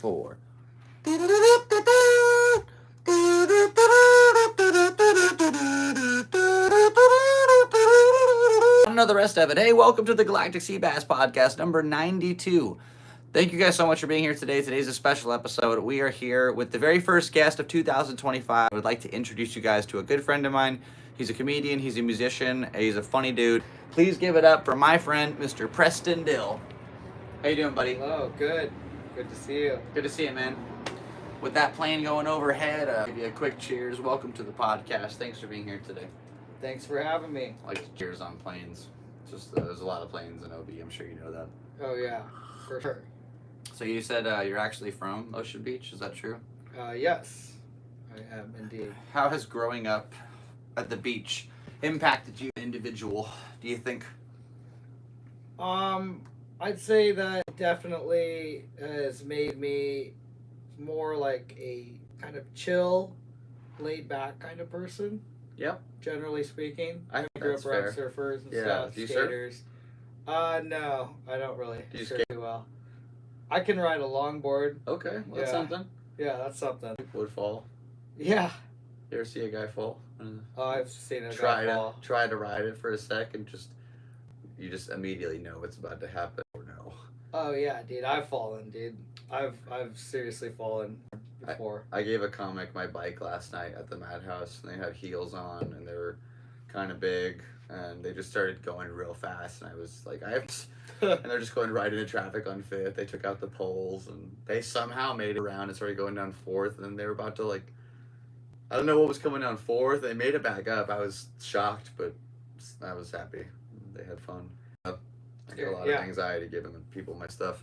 4. I don't know the rest of it. Hey, welcome to the Galactic Seabass Podcast, number 92. Thank you guys so much for being here today. Today's a special episode. We are here with the very first guest of 2025. I would like to introduce you guys to a good friend of mine. He's a comedian, he's a musician, he's a funny dude. Please give it up for my friend, Mr. Preston Dill. How you doing, buddy? Hello, good. Good to see you. Good to see you, man. With that plane going overhead, give you a quick cheers. Welcome to the podcast. Thanks for being here today. Thanks for having me. I like cheers on planes. Just there's a lot of planes in OB. I'm sure you know that. Oh yeah, for sure. So you said you're actually from Ocean Beach. Is that true? Yes, I am indeed. How has growing up at the beach impacted you, individual? Do you think? I'd say that definitely has made me more like a kind of chill, laid back kind of person. Yep. Generally speaking, I think grew that's up around fair. surfers and Yeah. stuff, Do you skaters. No, I don't really Do you surf skate? too well. I can ride a longboard. Okay, well, that's Yeah. something. Yeah, that's something. Would fall. Yeah. You ever see a guy fall? Oh, I've seen it. Try to ride it for a sec and you just immediately know what's about to happen or no. Oh yeah, dude, I've fallen, dude. I've seriously fallen before. I gave a comic my bike last night at the Madhouse, and they had heels on, and they were kind of big, and they just started going real fast, and I was like, and they're just going right into traffic on 5th. They took out the poles, and they somehow made it around and started going down 4th, and then they were about to, like, I don't know what was coming down 4th. They made it back up. I was shocked, but I was happy. They had fun. I get a lot of anxiety giving people my stuff.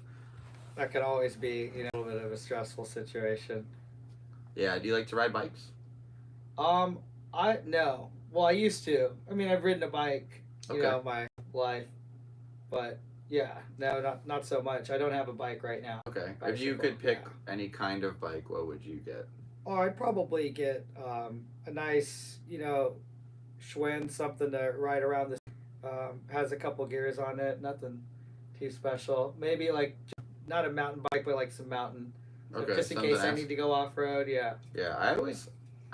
That could always be, a little bit of a stressful situation. Yeah, do you like to ride bikes? No. Well, I used to. I mean, I've ridden a bike, my life, but yeah, no, not so much. I don't have a bike right now. Okay. If you could pick any kind of bike, what would you get? Oh, I'd probably get a nice, Schwinn, something to ride around the. Has a couple gears on it, nothing too special. Maybe like not a mountain bike, but like some mountain. Okay, just in case I need to go off road. Yeah. Yeah, I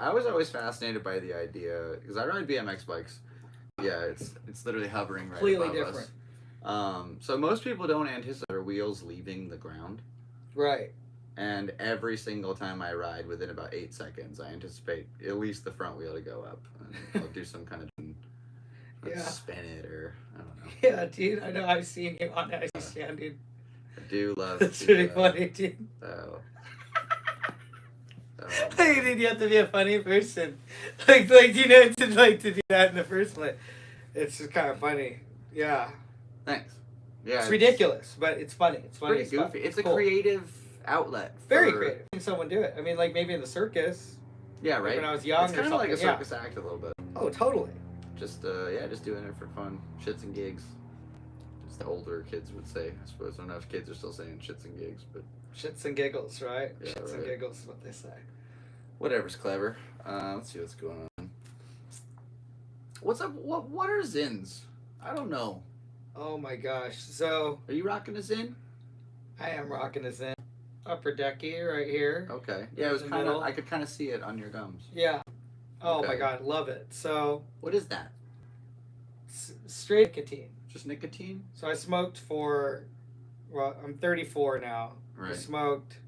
was always fascinated by the idea because I ride BMX bikes. Yeah, it's literally hovering right completely above different. us. So most people don't anticipate their wheels leaving the ground. Right. And every single time I ride, within about 8 seconds, I anticipate at least the front wheel to go up. And I'll do some kind of spin it or I don't know. Yeah, dude, I know. I've seen you on ice stand, dude. I do love. That's really funny, dude. Oh. Hey, dude, you have to be a funny person, to do that in the first place. It's just kind of funny. Yeah. Thanks. Yeah. It's ridiculous, but it's funny. It's funny. Pretty goofy. It's a cool. Creative outlet. Very creative. I've seen someone do it. I mean, like maybe in the circus. Yeah, right. Like when I was young, it's kind of like a circus act a little bit. Oh, totally. Just doing it for fun, shits and gigs. As the older kids would say, I suppose. I don't know if kids are still saying shits and gigs, but shits and giggles, right? Yeah, shits and giggles is what they say. Whatever's clever. Let's see what's going on. What's up? What are Zins? I don't know. Oh my gosh! So are you rocking a Zin? I am rocking a Zin. Upper decky right here. Okay. Yeah, it was kind of. I could kind of see it on your gums. Yeah. Oh my god, love it. So what is that? Straight nicotine. Just nicotine? So I smoked I'm 34 now. Right. I smoked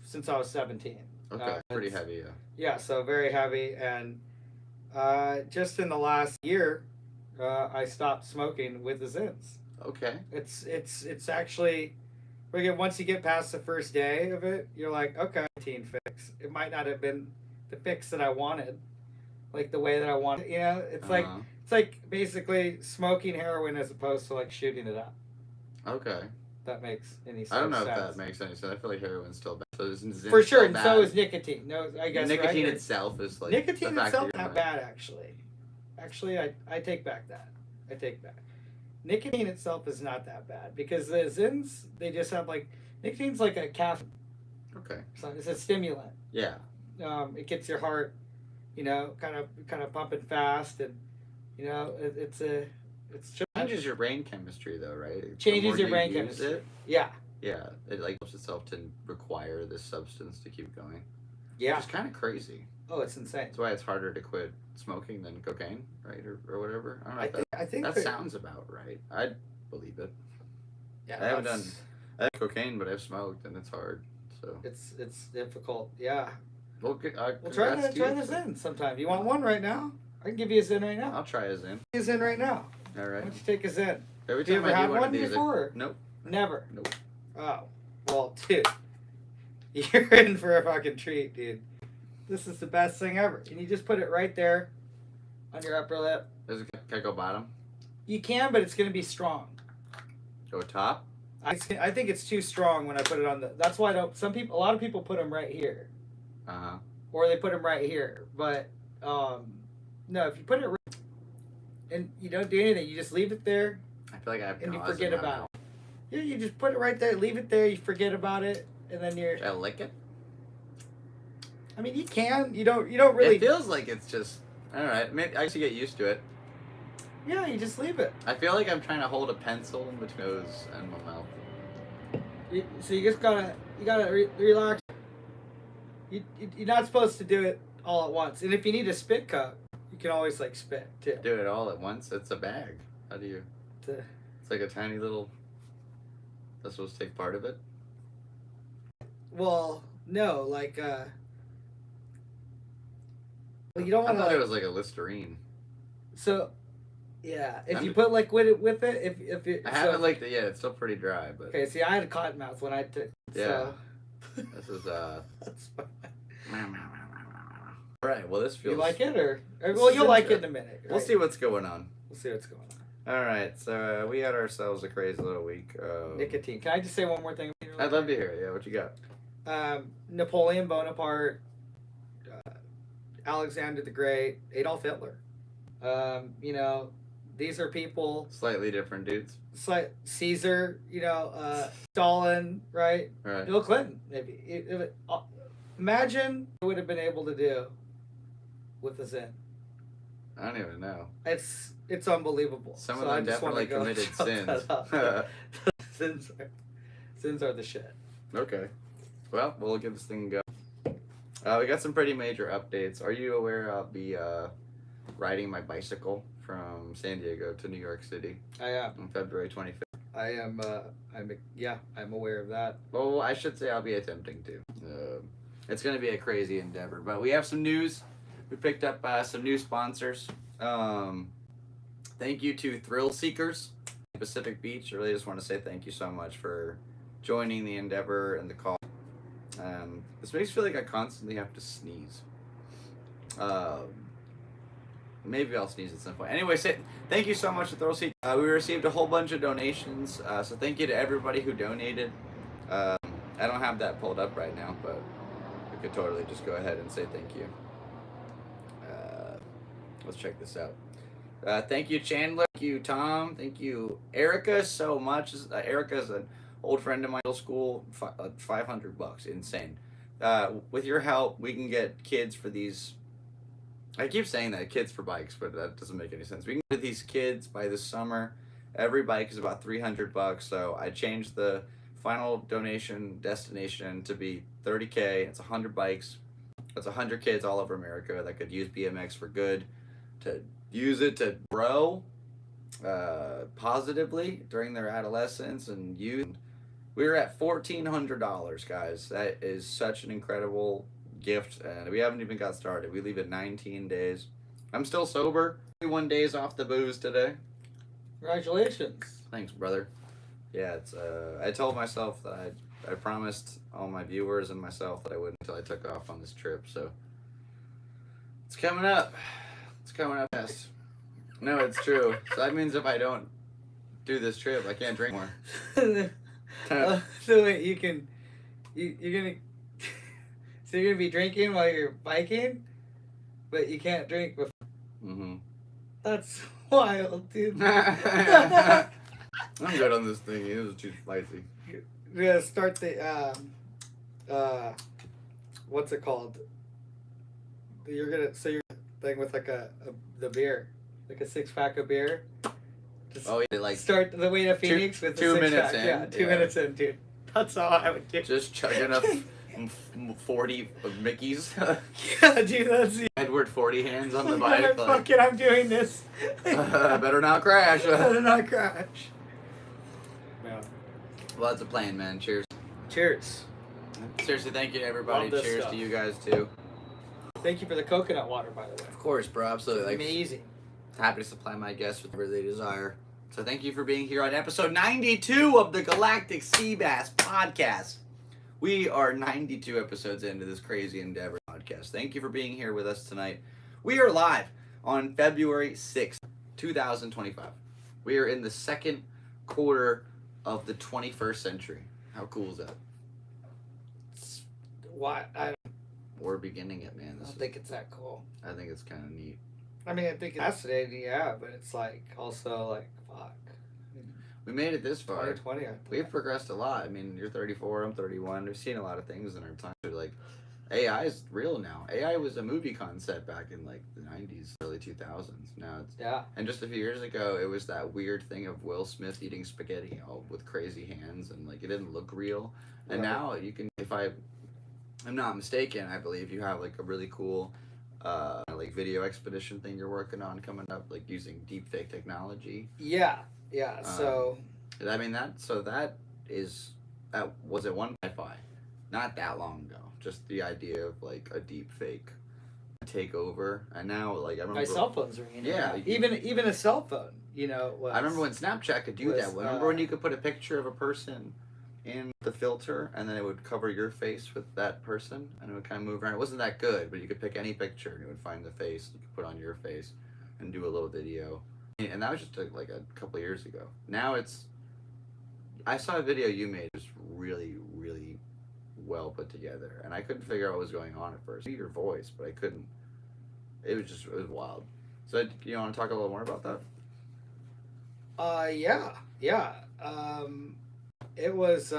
since I was 17. Okay, pretty heavy, yeah. Yeah, so very heavy, and just in the last year, I stopped smoking with the Zins. Okay. It's actually, once you get past the first day of it, you're like, okay, nicotine fix. It might not have been the fix that I wanted, like the way that I wanted. It's like basically smoking heroin as opposed to like shooting it up. Okay. That makes any sense. I don't know if that makes any sense. I feel like heroin's still bad. So is for sure, and so is nicotine. No, I guess nicotine itself is like nicotine itself not bad actually. Actually, I take back that. I take back. Nicotine itself is not that bad because the Zins, they just have like nicotine's like a caffeine. Okay. So it's a stimulant. Yeah. It gets your heart, kind of pumping fast, and it's just changes your brain chemistry though, right? Changes your brain chemistry. Yeah. Yeah, it like helps itself to require this substance to keep going. Yeah. Which is kind of crazy. Oh, it's insane. That's why it's harder to quit smoking than cocaine, right, or whatever. I don't know. I think that sounds about right. I believe it. Yeah, I haven't done cocaine, but I've smoked, and it's hard. So it's difficult. Yeah. Well, try this in sometime. You want one right now? I can give you a Zen right now. I'll try a Zen. A Zen right now. All right. Why don't you take a Zen? Every Have you time ever I had do one of these, before? Nope. Never. Nope. Oh, well, dude, you're in for a fucking treat, dude. This is the best thing ever, and you just put it right there on your upper lip. Can I go bottom? You can, but it's gonna be strong. Go top. I think it's too strong when I put it on the. That's why I don't. A lot of people put them right here. Or they put them right here, but no, if you put it right, and you don't do anything, you just leave it there. I feel like I have and you nausea forget in my about mouth. it. Yeah, you just put it right there, leave it there, you forget about it, and then you're. Should I lick it? I mean, you can. You don't really. It feels like it's just. All right, maybe I should get used to it. Yeah, you just leave it. I feel like I'm trying to hold a pencil in between my nose and my mouth. So you just gotta relax. You're not supposed to do it all at once. And if you need a spit cup, you can always like spit too. Do it all at once. It's a bag. How do you? It's like a tiny little. That's supposed to take part of it. Well, no, like well, you don't want to. I thought it was like a Listerine. So, yeah, if you put liquid with it, if it. I haven't licked it yet. It's still pretty dry, but. Okay, see, I had a cotton mouth when I took. Yeah. So. This is That's fine. All right. Well, this feels. You like it, or well, you'll like it in a minute. Right? We'll see what's going on. We'll see what's going on. All right. So we had ourselves a crazy little week. Nicotine. Can I just say one more thing? I'd love to hear it. Yeah. What you got? Napoleon Bonaparte, Alexander the Great, Adolf Hitler. You know, these are people. Slightly different dudes. Caesar, Stalin, right? Right. Bill Clinton, maybe. Imagine what would have been able to do with the Zen. I don't even know. It's unbelievable. Some of them definitely committed sins. Sins are the shit. Okay. Well, we'll give this thing a go. We got some pretty major updates. Are you aware I'll be riding my bicycle from San Diego to New York City? I am. On February 25th. I am. I'm aware of that. Well, I should say I'll be attempting to. It's going to be a crazy endeavor, but we have some news. We picked up some new sponsors. Thank you to Thrill Seekers, Pacific Beach. I really just want to say thank you so much for joining the endeavor and the call. This makes me feel like I constantly have to sneeze. Maybe I'll sneeze at some point. Anyway, thank you so much to Thrill Seekers. We received a whole bunch of donations, so thank you to everybody who donated. I don't have that pulled up right now, but we could totally just go ahead and say thank you. Let's check this out. Thank you, Chandler. Thank you, Tom. Thank you, Erica, so much. Erica's an old friend of my middle school. $500, insane. With your help, we can get kids for these. I keep saying that, kids for bikes, but that doesn't make any sense. We can get these kids by this summer. Every bike is about $300, so I changed the final donation destination to be $30K. It's 100 bikes. That's 100 kids all over America that could use BMX for good, to use it to grow positively during their adolescence and youth. We're at $1,400, guys. That is such an incredible gift, and we haven't even got started. We leave in 19 days. I'm still sober. 21 days off the booze today. Congratulations. Thanks, brother. Yeah, it's. I told myself that I promised all my viewers and myself that I wouldn't until I took off on this trip. So it's coming up. It's coming up fast. No, it's true. So that means if I don't do this trip, I can't drink more. So wait, you're gonna so you're gonna be drinking while you're biking, but you can't drink before. Mm-hmm. That's wild, dude. I'm good on this thing. It was too spicy. You're gonna start the what's it called? You're thing with like the beer, like a 6-pack of beer. Just like start the way to Phoenix with 2 the 6-pack. minutes in. Yeah, 2 minutes in, dude. That's all I would do. Just chugging up 40 of Mickey's. Yeah, dude, that's the Edward 40 hands on the bike. I'm fucking, I'm doing this. Better not crash. Better not crash. Yeah. Well, that's a plan, man. Cheers. Cheers. Seriously, thank you to everybody. Love this Cheers stuff. to you guys, too. Thank you for the coconut water, by the way. Of course, bro. Absolutely. Like, Amazing. happy to supply my guests with whatever they desire. So thank you for being here on episode 92 of the Galactic Seabass Podcast. We are 92 episodes into this crazy endeavor podcast. Thank you for being here with us tonight. We are live on February 6th, 2025. We are in the second quarter of the 21st century. How cool is that? Why? I We're beginning it, man. don't think it's that cool. I think it's kind of neat. I mean, I think it's fascinating, yeah, but it's like also like, fuck. We made it this far. 2020, We've progressed a lot. I mean, you're 34, I'm 31. We've seen a lot of things in our time. Like, AI is real now. AI was a movie concept back in like the 90s, early 2000s. Now it's And just a few years ago, it was that weird thing of Will Smith eating spaghetti all with crazy hands, and like it didn't look real. And now you can, if I'm not mistaken, I believe you have like a really cool like video expedition thing you're working on coming up, like using deepfake technology. Yeah. So I mean that is was it one Wi-Fi not that long ago, just the idea of like a deep fake takeover, and now like I remember my cell phones are even a cell phone, I remember when Snapchat could do that. Remember when you could put a picture of a person in the filter and then it would cover your face with that person and it would kind of move around. It wasn't that good, but you could pick any picture and it would find the face you could put on your face and do a little video. And that was just like a couple of years ago. Now I saw a video you made. It was really, really well put together. And I couldn't figure out what was going on at first. I knew your voice, but I couldn't. It was wild. So you want to talk a little more about that? Yeah. It was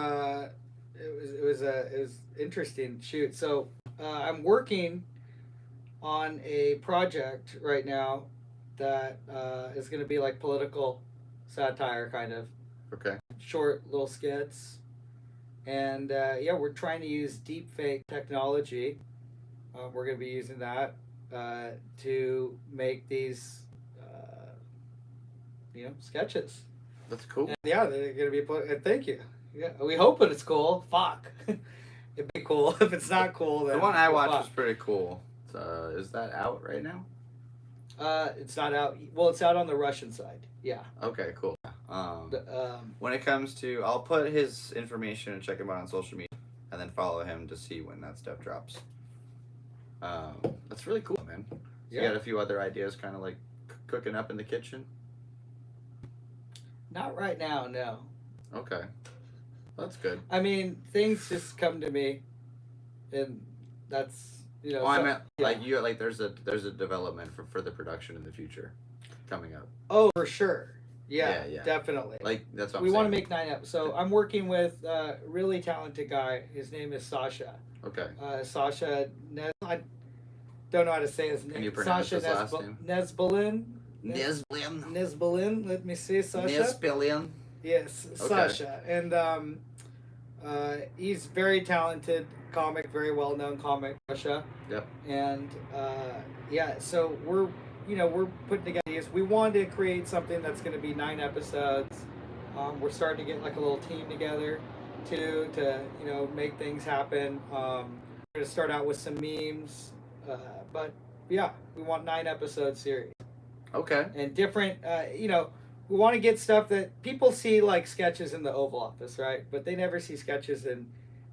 interesting shoot. So I'm working on a project right now that is going to be like political satire, kind of. Okay. Short little skits. And we're trying to use deepfake technology. We're going to be using that to make these sketches. That's cool. And they're going to be thank you. Yeah, we hope that it's cool. Fuck. It'd be cool. If it's not cool, then the one I watched was pretty cool. Is that out right now? It's not out. Well, it's out on the Russian side. Yeah. Okay, cool. When it comes to, I'll put his information and check him out on social media, and then follow him to see when that stuff drops. That's really cool, man. So you got a few other ideas, kind of like cooking up in the kitchen. Not right now, no. Okay, that's good. I mean, things just come to me, and that's. I meant like there's a development for further production in the future coming up. Oh, for sure. Yeah. Definitely. Like that's what we want to make 9 episodes. So I'm working with a really talented guy. His name is Sasha. Okay. Sasha. I don't know how to say his name. Can you pronounce his last name? Nesbelin. Nesbelin. Let me see, Sasha. Nesbelin. Yes, okay. Sasha, and he's very talented comic, very well known comic, Russia. Yep. And so we're putting together ideas. We wanted to create something that's going to be 9 episodes. We're starting to get like a little team together to make things happen. We're going to start out with some memes, but yeah, we want 9 episode series. Okay. And different, we want to get stuff that people see like sketches in the Oval Office, right? But they never see sketches in,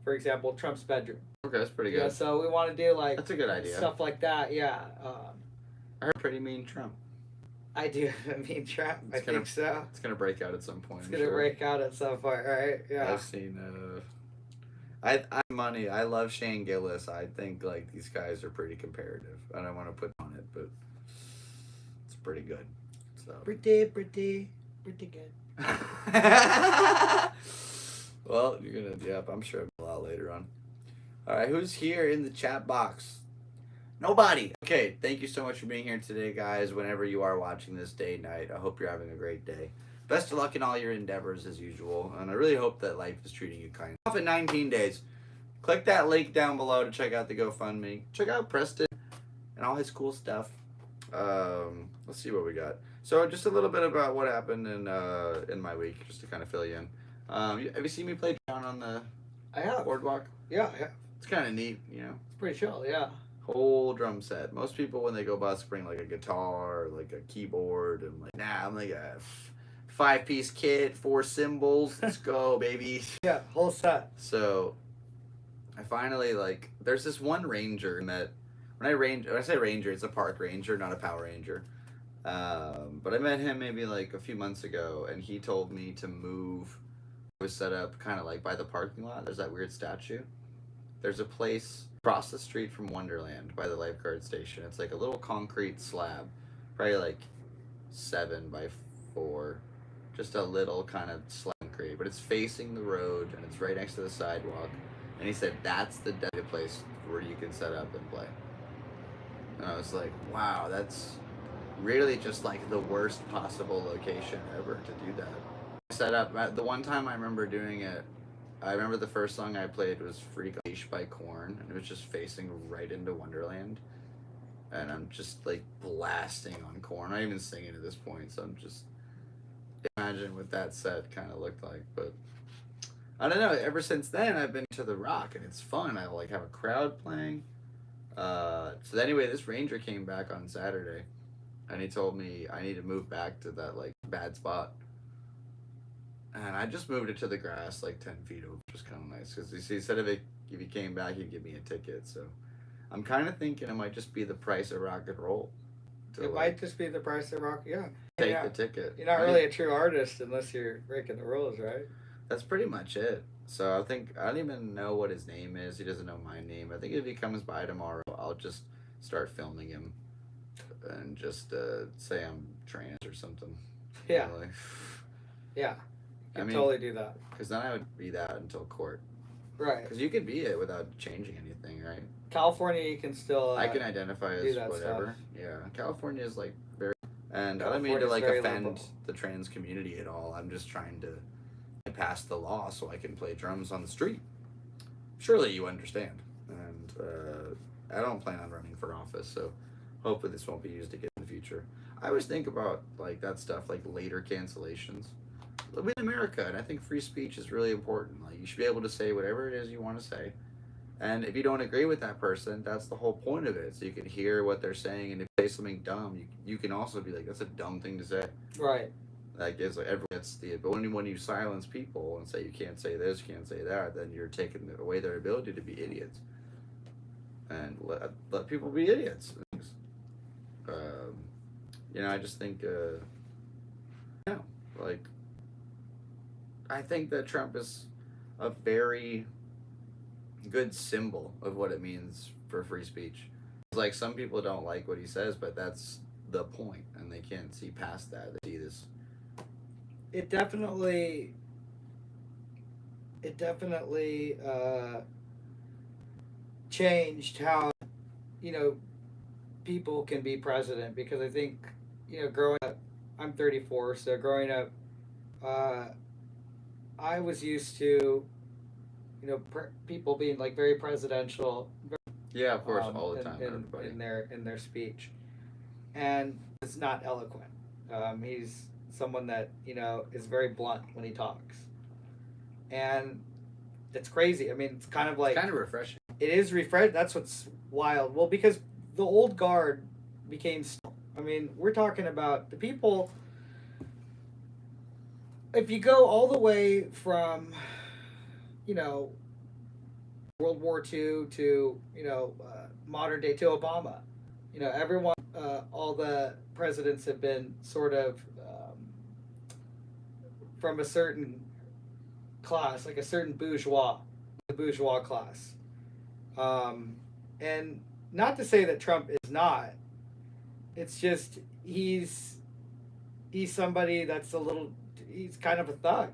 for example, Trump's bedroom. Okay, that's pretty good. Yeah, so we want to do like that's a good idea. Stuff like that, yeah. I heard pretty mean Trump. I do mean Trump. I think so. It's gonna break out at some point. It's gonna break out at some point, right? Yeah. I've seen. I love Shane Gillis. I think like these guys are pretty comparative. I don't want to put on it, but it's pretty good. So. Pretty good. Well, you're gonna. Yep, I'm sure a lot later on. All right, who's here in the chat box? Nobody. Okay, thank you so much for being here today, guys. Whenever you are watching this day, night, I hope you're having a great day. best of luck in all your endeavors as usual, and I really hope that life is treating you kind. Off in 19 days. Click that link down below to check out the GoFundMe. Check out Preston and all his cool stuff. Let's see what we got. So just a little bit about what happened in my week, just to kind of fill you in. Have you seen me play down on the I have. boardwalk? Yeah. It's kind of neat, you know. It's pretty chill, yeah. Whole drum set. Most people when they go busk bring like a guitar, or like a keyboard, and like I'm like a 5-piece kit, 4 cymbals. Let's go, baby. Yeah, whole set. So I finally there's this one ranger that when I say ranger, it's a park ranger, not a power ranger. But I met him maybe like a few months ago, and he told me to move. It was set up kind of like by the parking lot. There's that weird statue. There's a place across the street from Wonderland by the lifeguard station. It's like a little concrete slab, probably like 7 by 4, just a little kind of slab concrete, but it's facing the road and it's right next to the sidewalk. And he said that's the designated place where you can set up and play. And I was like, wow, that's really just like the worst possible location ever to do that. Set up the one time I remember doing it. I remember the first song I played was Freak Leash by Korn, and it was just facing right into Wonderland. And I'm just like blasting on Korn. I'm not even singing at this point, so I'm just imagine what that set kind of looked like. But I don't know. Ever since then, I've been to the Rock, and it's fun. I like have a crowd playing. So anyway, this ranger came back on Saturday, and he told me I need to move back to that like bad spot. And I just moved it to the grass like 10 feet over, which was kind of nice. Because he said if he came back, he'd give me a ticket. So I'm kind of thinking it might just be the price of rock and roll. It might just be the price of rock, yeah. Take the ticket. You're not really a true artist unless you're breaking the rules, right? That's pretty much it. So I don't even know what his name is. He doesn't know my name. I think if he comes by tomorrow, I'll just start filming him and just say I'm trans or something. Yeah. You know, like, yeah. You can totally do that. Because then I would be that until court. Right. Because you could be it without changing anything, right? California, you can still. I can identify as whatever. Stuff. Yeah. California is like very. And I don't mean to like offend the trans community at all. I'm just trying to pass the law so I can play drums on the street. Surely you understand. And I don't plan on running for office, so hopefully this won't be used again in the future. I always think about like that stuff, like later cancellations. Live in America, and I think free speech is really important. Like you should be able to say whatever it is you want to say, and if you don't agree with that person, that's the whole point of it. So you can hear what they're saying, and if they say something dumb, you can also be like, "That's a dumb thing to say." Right. Like it's like everyone gets but when you silence people and say you can't say this, you can't say that, then you're taking away their ability to be idiots, and let people be idiots. I just think, like. I think that Trump is a very good symbol of what it means for free speech. It's like some people don't like what he says, but that's the point, and they can't see past that. They see this. It definitely changed how, people can be president, because I think, growing up, I'm 34, so growing up, I was used to, people being like very presidential. Yeah, of course, all the time. In their speech, and it's not eloquent. He's someone that is very blunt when he talks, and it's crazy. I mean, it's kind of refreshing. It is refreshing. That's what's wild. Well, because the old guard became. I mean, we're talking about the people. If you go all the way from, World War II to, modern day to Obama, everyone, all the presidents have been sort of from a certain class, like a certain the bourgeois class. And not to say that Trump is not, it's just he's somebody that's he's kind of a thug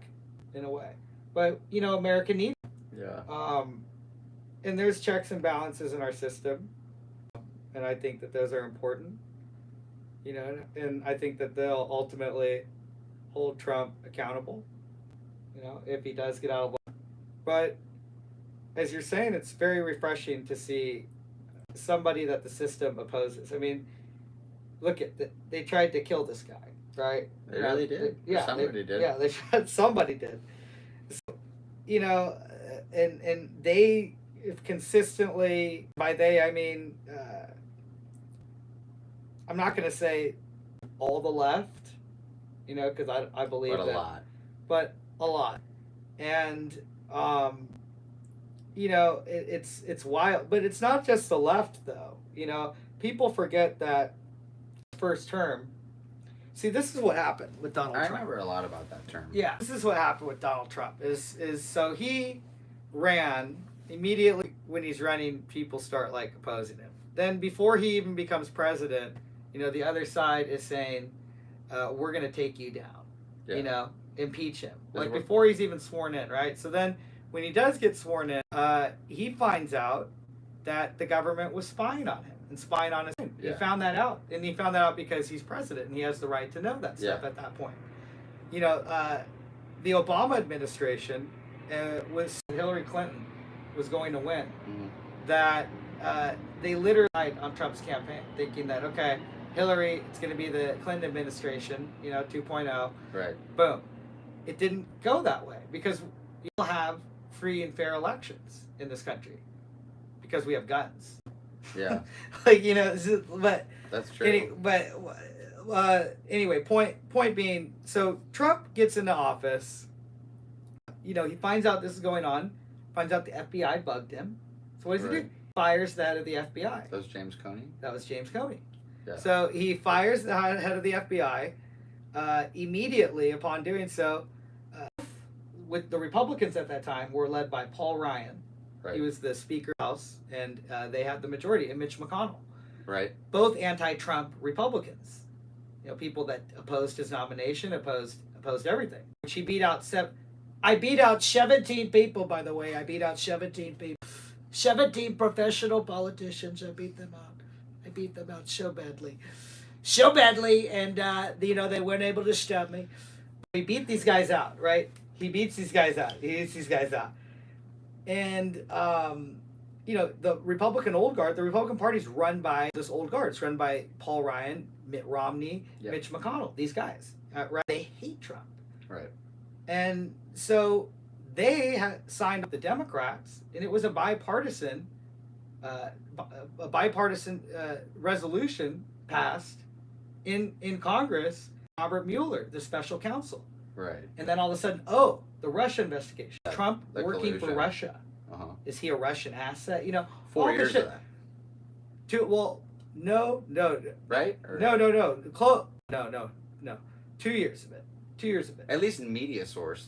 in a way, but America needs and there's checks and balances in our system, and I think that those are important, and I think that they'll ultimately hold Trump accountable, if he does get out of line. But as you're saying, it's very refreshing to see somebody that the system opposes. I mean, look at they tried to kill this guy, right? They really did. Somebody did. Yeah, they tried. Somebody did. So, and they have consistently, by they I mean, I'm not going to say all the left, because I believe but lot. But a lot, and it's wild. But it's not just the left, though. People forget that first term. See, this is what happened with Donald Trump. I remember a lot about that term. Yeah, this is what happened with Donald Trump. Is so he ran immediately when he's running. People start opposing him. Then before he even becomes president, the other side is saying, "We're going to take you down." Yeah. Impeach him. Before he's even sworn in, right? So then when he does get sworn in, he finds out that the government was spying on him and spying on his team. Yeah. He found that out. And he found that out because he's president and he has the right to know that stuff at that point. The Obama administration was Hillary Clinton was going to win. Mm-hmm. That they literally lied on Trump's campaign, thinking that, okay, Hillary, it's going to be the Clinton administration, 2.0. Right. Boom. It didn't go that way because you'll have free and fair elections in this country because we have guns. Yeah. But that's true. Anyway, point being, so Trump gets into office. He finds out this is going on. Finds out the FBI bugged him. So what does he do? Fires the head of the FBI. That was James Comey. That was James Comey. Yeah. So he fires the head of the FBI. Immediately upon doing so, with the Republicans at that time were led by Paul Ryan. Right. He was the Speaker of the House, and they had the majority, and Mitch McConnell. Right. Both anti-Trump Republicans. People that opposed his nomination, opposed everything. Which he beat out. I beat out 17 people, by the way. I beat out 17 people. 17 professional politicians. I beat them out so badly. So badly, and they weren't able to stop me. He beat these guys out, right? He beats these guys out. And the Republican old guard, the Republican Party's run by this old guard. It's run by Paul Ryan, Mitt Romney, Mitch McConnell. These guys, right? They hate Trump, right? And so they had signed up the Democrats, and it was a bipartisan resolution passed in Congress. Robert Mueller, the special counsel. Right. And then all of a sudden, the Russia investigation. Trump working collusion. for Russia. Uh-huh. Is he a Russian asset? 4 years of that. No. Right? No. 2 years of it. At least in media source,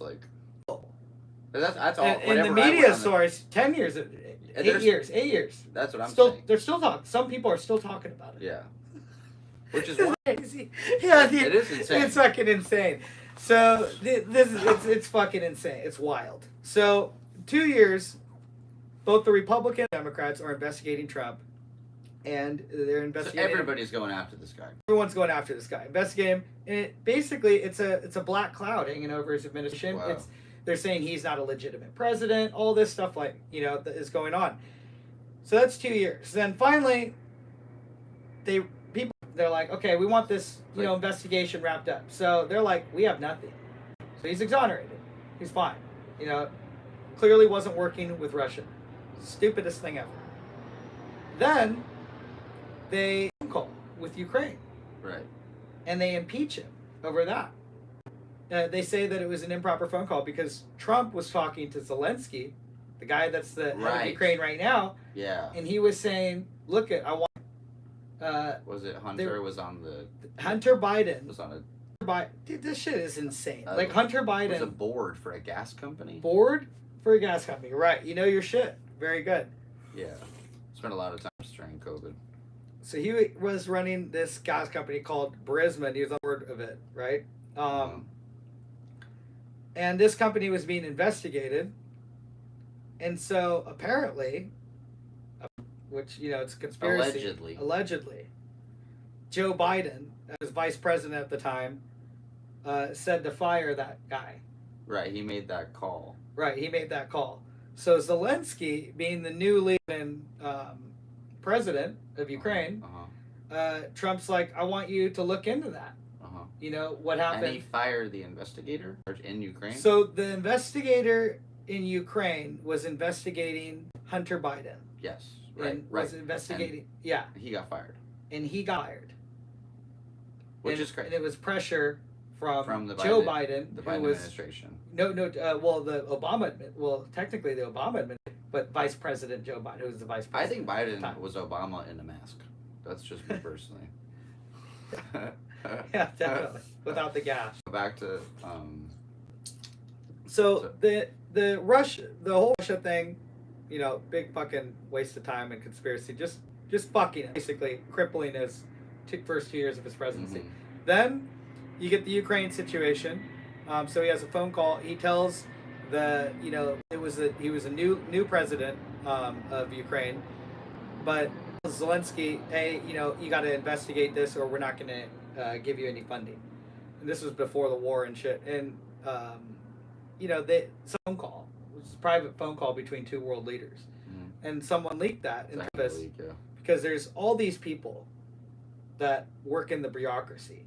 that's all. And the media source, 10 years of it. 8 years. That's what I'm saying. They're still talking. Some people are still talking about it. Yeah. Which is crazy. Yeah, it is insane. It's fucking insane. So it's fucking insane. It's wild. So 2 years, both the Republican and Democrats are investigating Trump, and they're investigating. So everybody's going after this guy. Everyone's going after this guy. Investigating him, and it's a black cloud hanging over his administration. Wow. They're saying he's not a legitimate president. All this stuff that is going on. So that's 2 years. Then finally, they're like, okay, we want this, investigation wrapped up. So they're like, we have nothing. So he's exonerated. He's fine. Clearly wasn't working with Russia. Stupidest thing ever. Then they call with Ukraine. Right. And they impeach him over that. They say that it was an improper phone call because Trump was talking to Zelensky, the guy that's the head of Ukraine right now. Yeah. And he was saying, look, I want... was it Hunter was on the... Hunter Biden. Was on Dude, this shit is insane. Hunter Biden... was a board for a gas company. Board for a gas company. Right. You know your shit. Very good. Yeah. Spent a lot of time during COVID. So he was running this gas company called Burisma. He was on board of it, right? And this company was being investigated. And so apparently, which, it's a conspiracy. Allegedly. Joe Biden, as vice president at the time, said to fire that guy. Right, he made that call. Right, he made that call. So Zelensky, being the new leading president of Ukraine, Trump's like, I want you to look into that. You know, what happened? And he fired the investigator in Ukraine? So the investigator in Ukraine was investigating Hunter Biden. Yes, right. And was investigating, and he got fired. And he got fired. Which is crazy. And it was pressure from the Joe Biden. The Biden administration. Technically the Obama administration, but Vice President Joe Biden, who was the Vice President. I think Biden was Obama in a mask. That's just me personally. Yeah, definitely. Without the gas. Back to the whole Russia thing, you know, big fucking waste of time and conspiracy. Just fucking it, basically crippling his first 2 years of his presidency. Mm-hmm. Then you get the Ukraine situation. So he has a phone call. He tells he was a new president of Ukraine, but Zelensky, hey, you know, you got to investigate this, or we're not going to give you any funding. And this was before the war and shit. And phone call, it was a private phone call between two world leaders, and someone leaked that in this because there's all these people that work in the bureaucracy,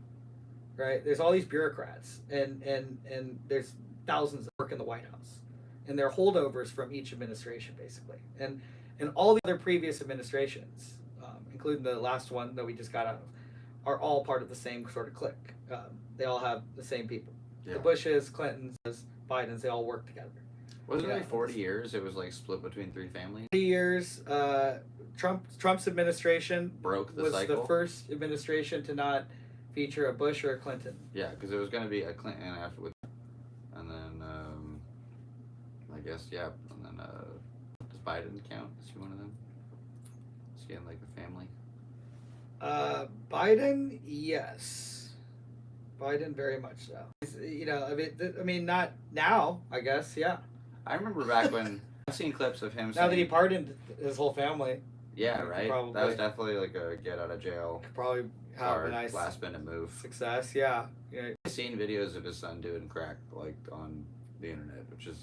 right? There's all these bureaucrats, and there's thousands that work in the White House, and they're holdovers from each administration, basically, and all the other previous administrations, including the last one that we just got out of, are all part of the same sort of clique. They all have the same people. Yeah. The Bushes, Clintons, Bidens, they all work together. Wasn't it like 40 years? It was like split between three families? 40 years. Trump's administration broke the was cycle. The first administration to not feature a Bush or a Clinton. Yeah, because it was going to be a Clinton after with, and then I guess and then does Biden count? Is he one of them? Is he in like the family? Biden, yes. Biden, very much so. You know, I mean, not now, I guess. Yeah. I remember back when I've seen clips of him. Now that he pardoned his whole family. Yeah, right. That was definitely like a get out of jail. Could probably have a nice last minute move. Success, yeah. I've seen videos of his son doing crack like on the internet, which is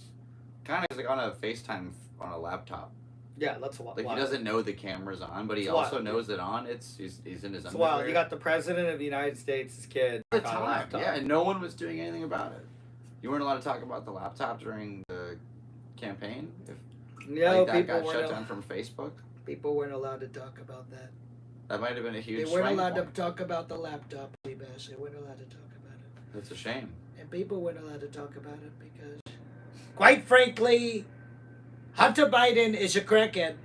kind of like on a FaceTime on a laptop. Yeah, that's a lot. Like he doesn't know the camera's on, but he also knows it on. He's in his underwear. Well, you got the president of the United States, his kid. At the time, yeah, and no one was doing anything about it. You weren't allowed to talk about the laptop during the campaign. That got shut down from Facebook. People weren't allowed to talk about that. That might have been a huge. They weren't allowed to talk about the laptop, Seabass. They weren't allowed to talk about it. That's a shame. And people weren't allowed to talk about it because, quite frankly, Hunter Biden is a crackhead,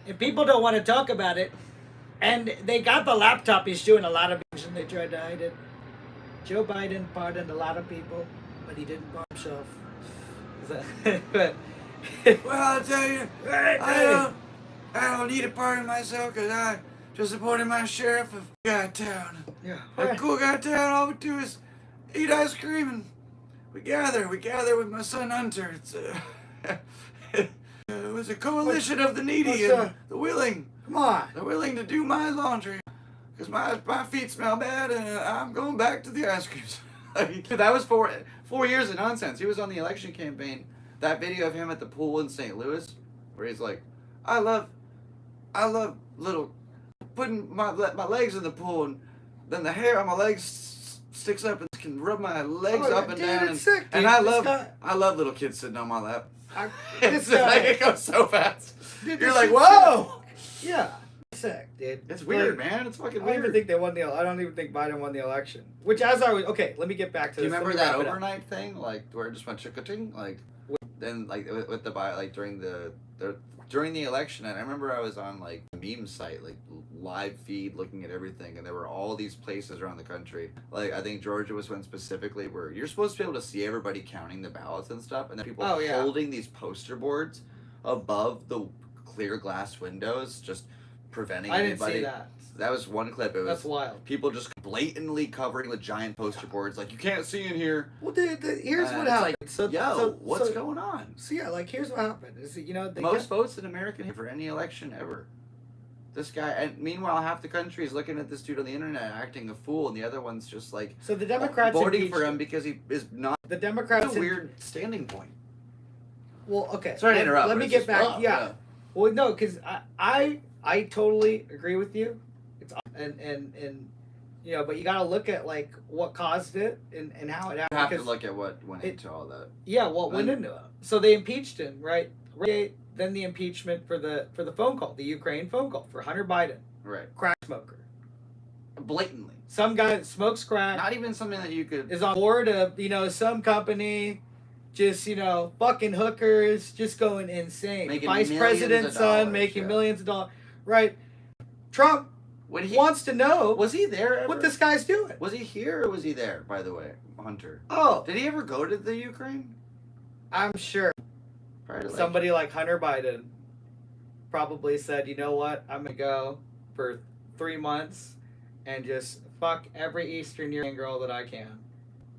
and people don't want to talk about it. And they got the laptop. He's doing a lot of things, and they tried to hide it. Joe Biden pardoned a lot of people, but he didn't pardon himself. Well, I'll tell you, I don't need to pardon myself because I just supported my sheriff of town. Yeah. A cool guy town. All we do is eat ice cream and we gather with my son Hunter. It's it was a coalition of the needy and the willing. Come on. They're willing to do my laundry because my feet smell bad and I'm going back to the ice cream. That was 4 years of nonsense. He was on the election campaign. That video of him at the pool in St. Louis, where he's like, I love little putting my legs in the pool and then the hair on my legs sticks up and can rub my legs up and down and I love little kids sitting on my lap. It goes so fast. You're like, whoa! Yeah. Sick, dude. It's weird, man. It's fucking weird. I don't even think Biden won the election. Which okay, let me get back to this. Do you remember that overnight thing? Like where it just went chicka-ting? Like then like with the during the election, and I remember I was on like a meme site, like live feed, looking at everything, and there were all these places around the country. Like I think Georgia was one specifically where you're supposed to be able to see everybody counting the ballots and stuff, and then people holding these poster boards above the clear glass windows, just preventing anybody. I didn't see that. That was one clip. That's wild. People just blatantly covering with giant poster boards, like you can't see in here. Well, here's what happened. Like, what's going on? So yeah, like here's what happened. Is most votes in American for any election ever. This guy, and meanwhile, half the country is looking at this dude on the internet acting a fool, and the other one's just like So the Democrats voting impeached for him because he is not. The Democrats. That's a weird standing point. Well, okay. Sorry to interrupt. Let but me it's get just, back. oh, Yeah. Well, no, because I totally agree with you. It's and you know, but you got to look at like what caused it and how it happened. You have to look at what went into all that. Yeah, what went into it. So they impeached him, right? Then the impeachment for the phone call, the Ukraine phone call for Hunter Biden, Right. crack smoker, Blatantly. some guy that smokes crack, Not even something that you could. is on board of some company, just fucking hookers, just going insane. Making Vice millions president's of son dollars, making yeah. millions of dollars, right? Trump When he wants to know was he there? Ever? what this guy's doing. Was he here or was he there? By the way, Hunter. Oh, Did he ever go to the Ukraine? I'm sure Probably like, somebody like Hunter Biden probably said, you know what, I'm gonna go for 3 months and just fuck every Eastern European girl that I can,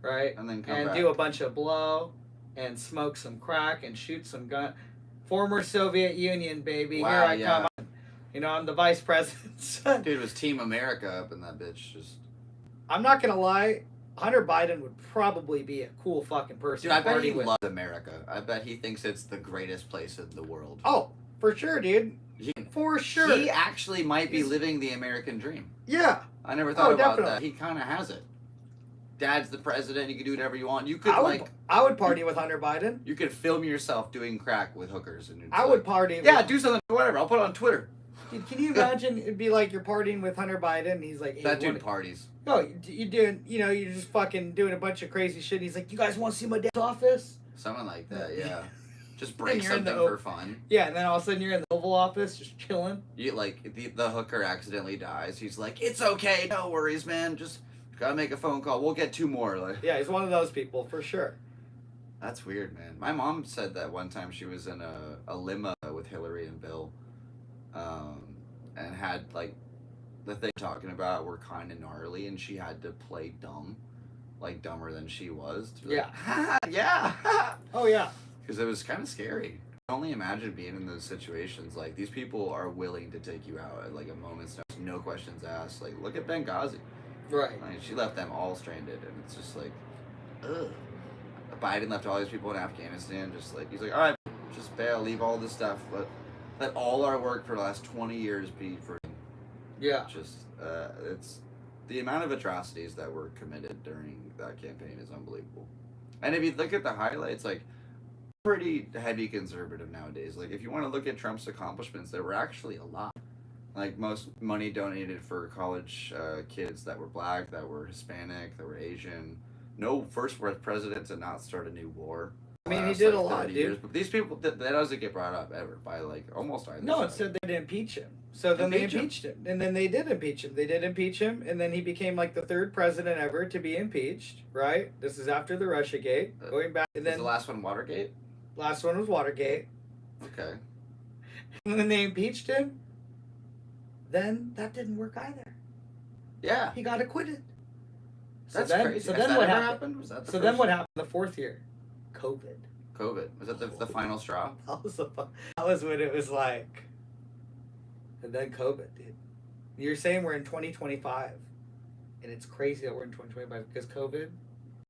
right? and then come And back. do a bunch of blow and smoke some crack and shoot some gun. Former Soviet Union, baby. Wow, Here I yeah. come. I'm the vice president's son. Dude, was Team America up in that bitch? Just I'm not gonna lie. Hunter Biden would probably be a cool fucking person. dude, I to bet party he with. loves America. I bet he thinks it's the greatest place in the world. Oh, for sure, dude. For sure. He actually might be He's- living the American dream. Yeah. I never thought about definitely. that. He kind of has it. Dad's the president. You can do whatever you want. You could I would party with Hunter Biden. you could film yourself doing crack with hookers, and it's I like, would party. Yeah, with, do something. Whatever. I'll put it on Twitter. Dude, can you imagine? It'd be like you're partying with Hunter Biden. And he's like, hey, That dude what- parties. No, you're doing. You're just fucking doing a bunch of crazy shit. He's like, you guys want to see my dad's office? Something like that. Yeah. Just break you're in something the- for fun. Yeah, and then all of a sudden you're in the Oval Office, just chilling. You like the hooker accidentally dies. He's like, it's okay, no worries, man. Just gotta make a phone call. We'll get 2 more. Like Yeah, he's one of those people for sure. that's weird, man. My mom said that one time she was in a limo with Hillary and Bill, and had like the thing talking about were kind of gnarly, and she had to play dumb, like dumber than she was. To be like, yeah. Oh yeah. Because it was kind of scary. I can only imagine being in those situations. Like, these people are willing to take you out at, like, a moment's notice. No questions asked. Like, look at Benghazi. Right. Like, she left them all stranded, and it's just like, ugh. Biden left all these people in Afghanistan, just like, he's like, all right, just bail, leave all this stuff. Let all our work for the last 20 years be for Yeah. just, it's, the amount of atrocities that were committed during that campaign is unbelievable. And if you look at the highlights, like, pretty heavy conservative nowadays. Like, if you want to look at Trump's accomplishments, there were actually a lot. Like, most money donated for college kids that were black, that were Hispanic, that were Asian. No first president to not start a new war. I mean, he Last, did like, a lot, 30 dude. years. But these people, that doesn't get brought up ever by, like, almost either No, side. instead they didn't impeach him. So then they impeached him. And then they did impeach him. They did impeach him, and then he became like the 3rd president ever to be impeached, right? This is after the Russiagate. Going back. And Was then the last one Watergate? last one was Watergate. Okay. And then they impeached him. Then that didn't work either. Yeah. He got acquitted. That's so then, crazy. So Has then that what ever happened? Was that the So then first- what happened the 4th year? COVID. COVID. Was that the final straw? That was when it was like. And then COVID, dude. You're saying we're in 2025, and it's crazy that we're in 2025 because COVID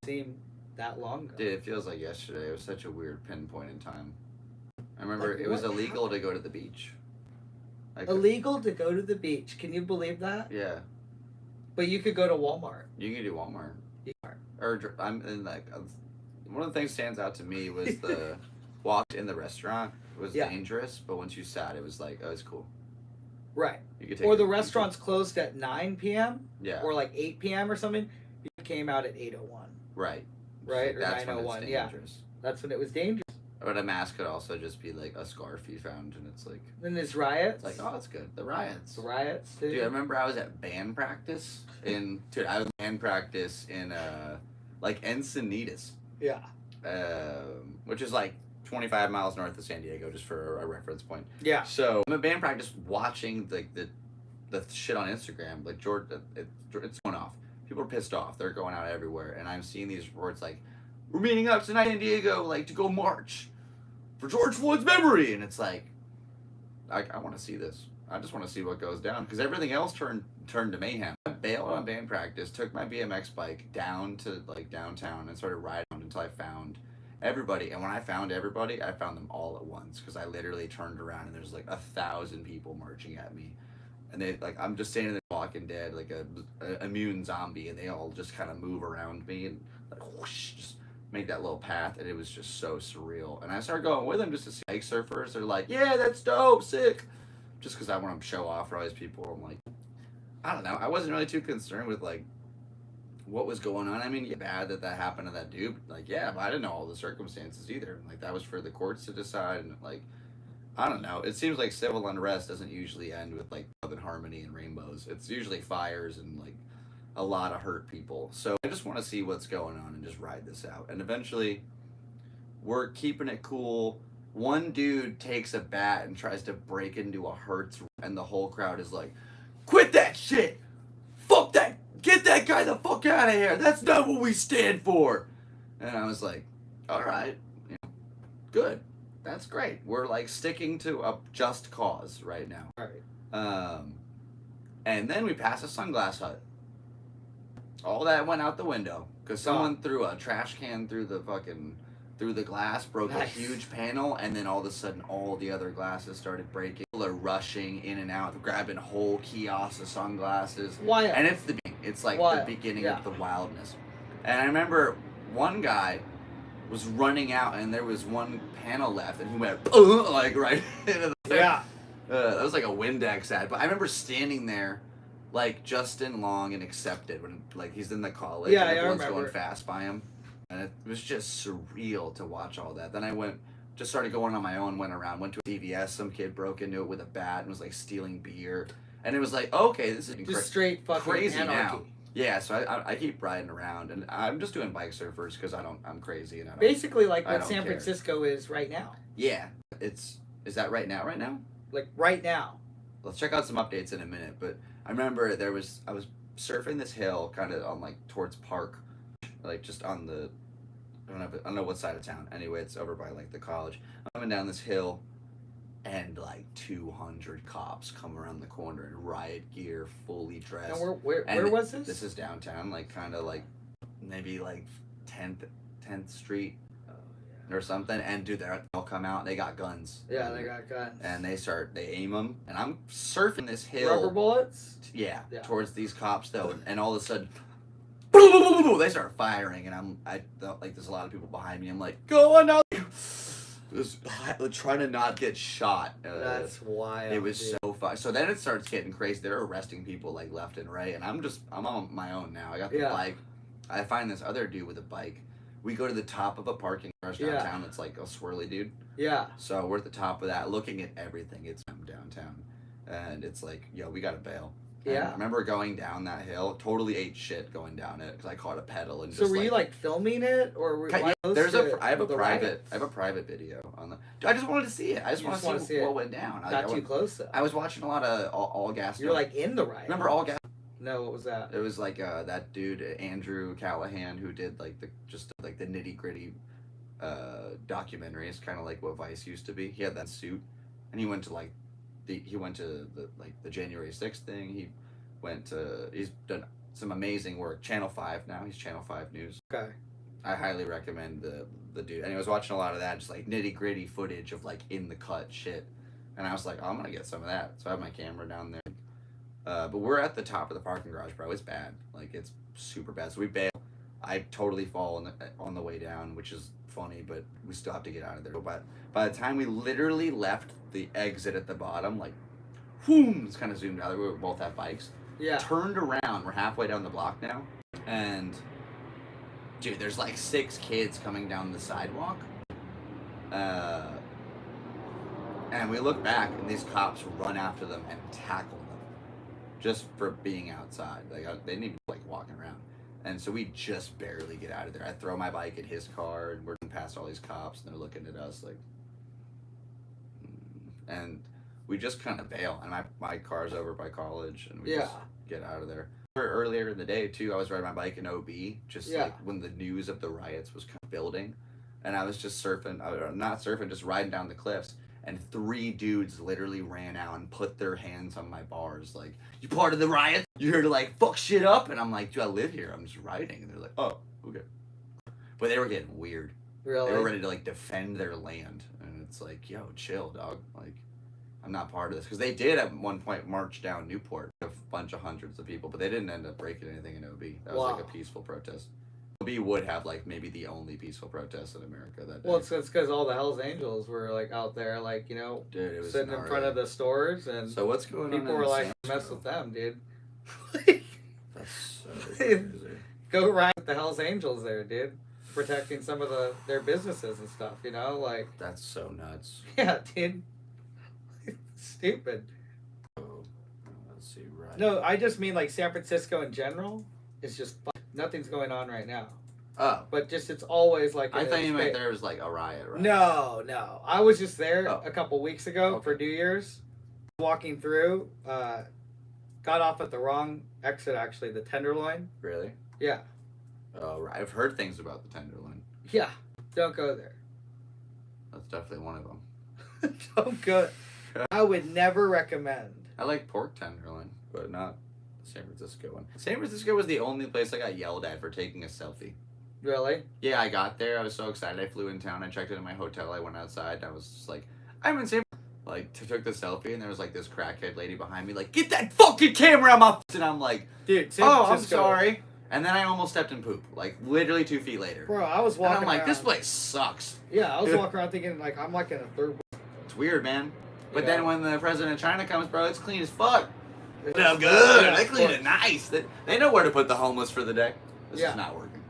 seemed that long ago. Dude, it feels like yesterday. It was such a weird pinpoint in time. I remember Like, it was what illegal to go to the beach. Like, Illegal to go to the beach. Can you believe that? yeah, But you could go to Walmart. you can do Walmart. Walmart. Or I'm in like one of the things stands out to me was the walk in the restaurant was Yeah. dangerous, but once you sat, it was like, oh, it's cool. Right. You could take Or the it- restaurants closed at 9 p.m. Yeah. or like 8 p.m. or something. You came out at 8:01. Right. Right? Or That's when it's 9:01. Yeah. dangerous. That's when it was dangerous. But a mask could also just be like a scarf you found, and it's like, Then there's riots. like, oh, it's good. The riots. The riots, too. Dude, I remember I was at band practice in like Encinitas, Yeah. which is like 25 miles north of San Diego, just for a reference point. Yeah. So I'm at band practice watching the shit on Instagram, like it's going off. People are pissed off. They're going out everywhere, and I'm seeing these reports like, we're meeting up tonight in San Diego, like to go march for George Floyd's memory, and it's like, I want to see this. I just want to see what goes down because everything else turned to mayhem. I bailed on band practice, took my BMX bike down to like downtown and started riding until I found everybody. And when I found everybody, I found them all at once because I literally turned around and there's like 1,000 people marching at me. And they like I'm just standing there Walking Dead, like a immune zombie, and they all just kind of move around me and like whoosh, just make that little path, and it was just so surreal. And I started going with them just to see bike surfers. They're like, yeah, that's dope, sick. Just because I want to show off for all these people. I'm like, I don't know. I wasn't really too concerned with like what was going on. I mean, yeah, bad that happened to that dude. Like, yeah, but I didn't know all the circumstances either. Like that was for the courts to decide, and like. I don't know. It seems like civil unrest doesn't usually end with like love and harmony and rainbows. It's usually fires and like a lot of hurt people. So I just want to see what's going on and just ride this out. And eventually, we're keeping it cool. One dude takes a bat and tries to break into a Hertz, and the whole crowd is like, "Quit that shit! Fuck that! Get that guy the fuck out of here! That's not what we stand for!" And I was like, "All right, good." That's great. We're like sticking to a just cause right now. Right. And then we passed a sunglass hut. All that went out the window because someone threw a trash can through the glass, broke a huge panel, and then all of a sudden all the other glasses started breaking. People are rushing in and out, grabbing whole kiosks of sunglasses. Why? And it's like the beginning of the wildness. And I remember one guy was running out, and there was one panel left, and he went like right into the yeah. That was like a Windex ad. But I remember standing there, like Justin Long and Accepted when like he's in the college, and everyone's going fast by him, and it was just surreal to watch all that. Then I just started going on my own, went to a CVS. Some kid broke into it with a bat and was like stealing beer, and it was like, okay, this is just straight fucking crazy anarchy. now. Yeah, so I keep riding around, and I'm just doing bike surfers because I'm crazy and I don't. Basically, like what San Francisco is right now. Yeah, is that right now? Right now? Like right now. Let's check out some updates in a minute. But I remember I was surfing this hill, kind of on like towards Park, like just on the I don't know what side of town. Anyway, it's over by like the college. I'm coming down this hill. And like 200 cops come around the corner in riot gear, fully dressed. And where was this? This is downtown, like kind of like maybe like 10th Street or something. And dude, they all come out. They got guns. Yeah, they got guns. And they aim them. And I'm surfing this hill. Rubber bullets. Yeah, towards these cops though. And all of a sudden, they start firing. And I felt like there's a lot of people behind me. I'm like, go on now. Trying to not get shot. That's wild. It was so fun. So then it starts getting crazy. They're arresting people like left and right, and I'm on my own now. I got the bike. I find this other dude with a bike. We go to the top of a parking garage downtown. It's like a swirly dude. Yeah. So we're at the top of that, looking at everything. It's downtown, and it's like, yo, we gotta bail. Yeah. I remember going down that hill, totally ate shit going down it because I caught a pedal and. So were you like filming it or? I have a private video on the. I just wanted to see it. I just want to see what went down. Not too close though. I was watching a lot of all gas. You're like in the riot. Remember All Gas? No, what was that? It was like that dude Andrew Callahan who did like the nitty gritty documentaries, kind of like what Vice used to be. He had that suit, and he went to the January 6th thing. He's done some amazing work. Channel 5 now. He's Channel 5 News. Okay. I highly recommend the dude. And I was watching a lot of that, just like nitty gritty footage of like in the cut shit. And I was like, oh, I'm gonna get some of that. So I have my camera down there. But we're at the top of the parking garage, bro. It's bad. Like it's super bad. So we bail. I totally fall on the way down, which is funny, but we still have to get out of there. But by the time we literally left the exit at the bottom, like, whoom, it's kind of zoomed out. We both have bikes. Yeah. Turned around. We're halfway down the block now, and dude, there's like 6 kids coming down the sidewalk. And we look back, and these cops run after them and tackle them, just for being outside. Like they didn't even like walking around. And so we just barely get out of there. I throw my bike in his car, and we're past all these cops, and they're looking at us like, and we just kind of bail. And my car's over by college, and we just get out of there. Earlier in the day too, I was riding my bike in OB, like when the news of the riots was kind of building, and I was just surfing, not surfing, just riding down the cliffs. and 3 dudes literally ran out and put their hands on my bars, like, you part of the riot? You're here to, like, fuck shit up? And I'm like, dude, I live here. I'm just rioting. And they're like, oh, okay. But they were getting weird. Really? They were ready to, like, defend their land. And it's like, yo, chill, dog. Like, I'm not part of this. Because they did at one point march down Newport. A bunch of hundreds of people. But they didn't end up breaking anything in OB. That was, like, a peaceful protest. OB would have, like, maybe the only peaceful protest in America that day. Well, it's because all the Hells Angels were, like, out there, like, you know, dude, it was sitting in front of the stores. And so what's going on? People were like, mess with them, dude. That's so crazy. Go ride with the Hells Angels there, dude. Protecting some of their businesses and stuff, you know? Like, that's so nuts. Yeah, dude. Stupid. Oh, let's see, right. No, I just mean, like, San Francisco in general is just nothing's going on right now. Oh. But just it's always like... I thought you meant there was, like, a riot, right? No. I was just there a couple weeks ago for New Year's. Walking through, got off at the wrong exit, actually, the Tenderloin. Really? Yeah. Oh, right. I've heard things about the Tenderloin. Yeah. Don't go there. That's definitely one of them. Don't go. I would never recommend. I like pork tenderloin, but not the San Francisco one. San Francisco was the only place I got yelled at for taking a selfie. Really? Yeah, I got there. I was so excited. I flew in town. I checked into my hotel. I went outside. I was just like, I'm in San Like, took the selfie, and there was, like, this crackhead lady behind me, like, get that fucking camera out my face! And I'm like, dude, I'm sorry. And then I almost stepped in poop, like, literally 2 feet later. Bro, I was walking and I'm like, around. this place sucks. Yeah, I was walking around thinking, like, I'm like in a third. It's weird, man. But Yeah. then when the president of China comes, bro, it's clean as fuck. It's good. Yeah, They clean it nice. They know where to put the homeless for the day. This is not working.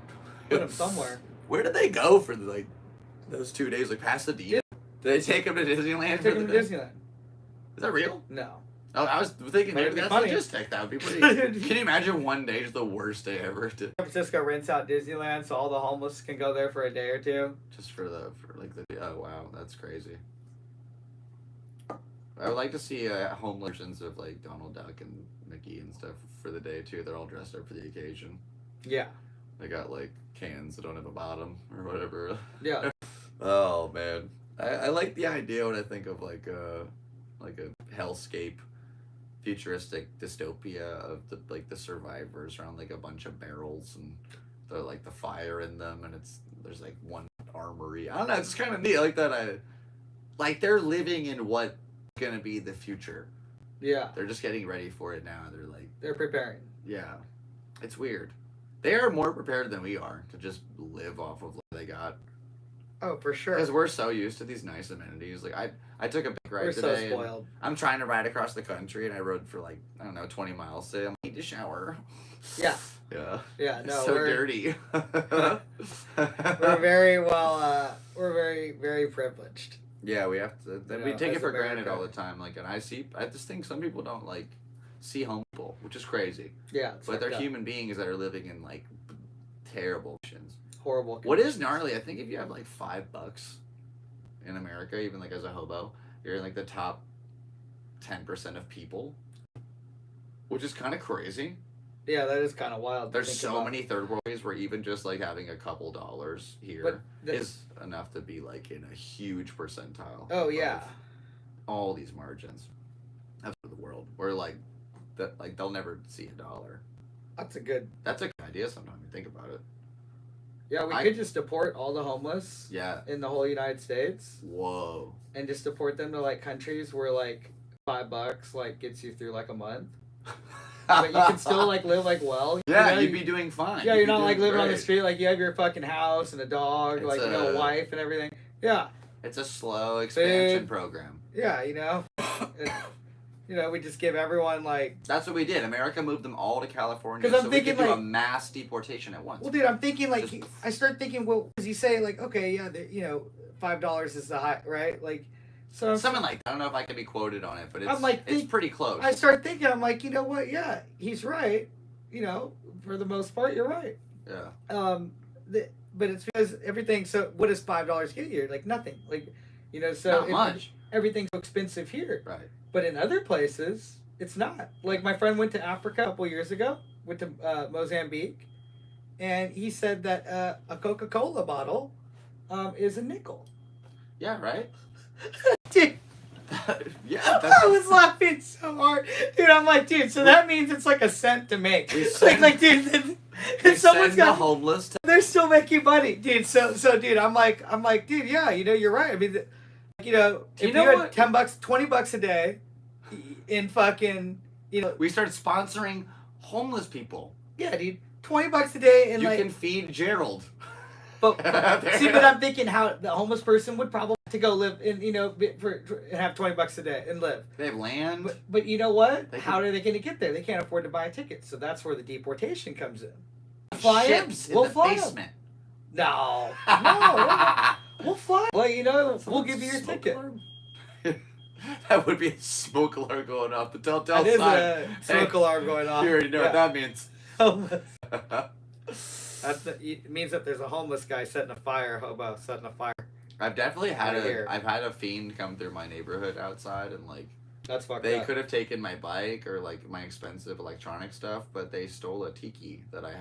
Put them somewhere. Where did they go for, like, those 2 days? Like, past the Did they take them to Disneyland? Take them to Disneyland. Is that real? No. Oh, I was thinking maybe that's funny. logistic. That would be pretty. Can you imagine one day is the worst day ever? San Francisco rents out Disneyland so all the homeless can go there for a day or two. Just for the oh wow, that's crazy. I would like to see home versions of like Donald Duck and Mickey and stuff for the day too. They're all dressed up for the occasion. Yeah. They got like cans that don't have a bottom or whatever. Yeah. Oh man, I like the idea when I think of like a hellscape, futuristic dystopia of the survivors around like a bunch of barrels and the fire in them, and there's like one armory. I don't know. It's kind of neat. I like that. They're living in what's gonna be the future. Yeah. They're just getting ready for it now. They're preparing. Yeah, it's weird. They are more prepared than we are to just live off of what they got. Oh, for sure. Because we're so used to these nice amenities. Like I took a bike ride today. So spoiled. I'm trying to ride across the country, and I rode for 20 miles today. I need to shower. Yeah. Yeah. Yeah. No. It's so dirty. We're very well. We're very, very privileged. Yeah, we have to. We take it for America. granted all the time. Like, and I just think some people don't see home people, which is crazy. Yeah. But they're human beings that are living in terrible conditions. Horrible conditions. What is gnarly? I think if you have $5 in America, even as a hobo, you're in the top 10% of people, which is kind of crazy. Yeah, that is kind of wild. There's so many third world countries where even just having a couple dollars here is enough to be in a huge percentile. Oh yeah. Of all these margins of the world, where they'll never see a dollar. That's a good idea. Sometimes you think about it. Yeah, we could just deport all the homeless. Yeah. In the whole United States. Whoa. And just deport them to countries where $5 gets you through a month. But you can still live well. Yeah, you'd be doing fine. Yeah, you're not living on the street. You have your fucking house and a dog, a wife and everything. Yeah. It's a slow expansion program. Yeah, we just give everyone That's what we did. America moved them all to California. Because I'm thinking we could do a mass deportation at once. Well, dude, I'm thinking I start thinking, well, does he say okay, yeah, $5 is the high, right? So something like that. I don't know if I can be quoted on it, but it's it's pretty close. I start thinking, I'm you know what? Yeah, he's right. For the most part, you're right. Yeah. But it's because everything. So what does $5 get you? Nothing. So not much. Everything's so expensive here. Right. But in other places, it's not. My friend went to Africa a couple years ago. Went to Mozambique, and he said that a Coca-Cola bottle is a nickel. Yeah. Right. Dude, Yeah, I was laughing so hard, dude. I'm like, dude. So that means it's like a cent to make. Like, dude. If someone's got the homeless. they're still making money, dude. So, dude. I'm like, dude. Yeah, you're right. I mean, if you had $10, $20 a day, in fucking, we started sponsoring homeless people. Yeah, dude. $20 a day, and you can feed Gerald. But see, but I'm thinking how the homeless person would probably have to go live in, and have $20 a day and live. They have land. But you know what? How are they going to get there? They can't afford to buy a ticket, so that's where the deportation comes in. Fly Ships in. We'll in the fly basement. No, we'll fly. Well, we'll give you your ticket. That would be a smoke alarm going off. The telltale sign. That is a smoke alarm going off. You already know what that means. Homeless. It means that there's a homeless guy setting a fire, hobo setting a fire. I've definitely had I've had a fiend come through my neighborhood outside, and like that's fucked they up. could have taken my bike or like my expensive electronic stuff, but they stole a tiki that I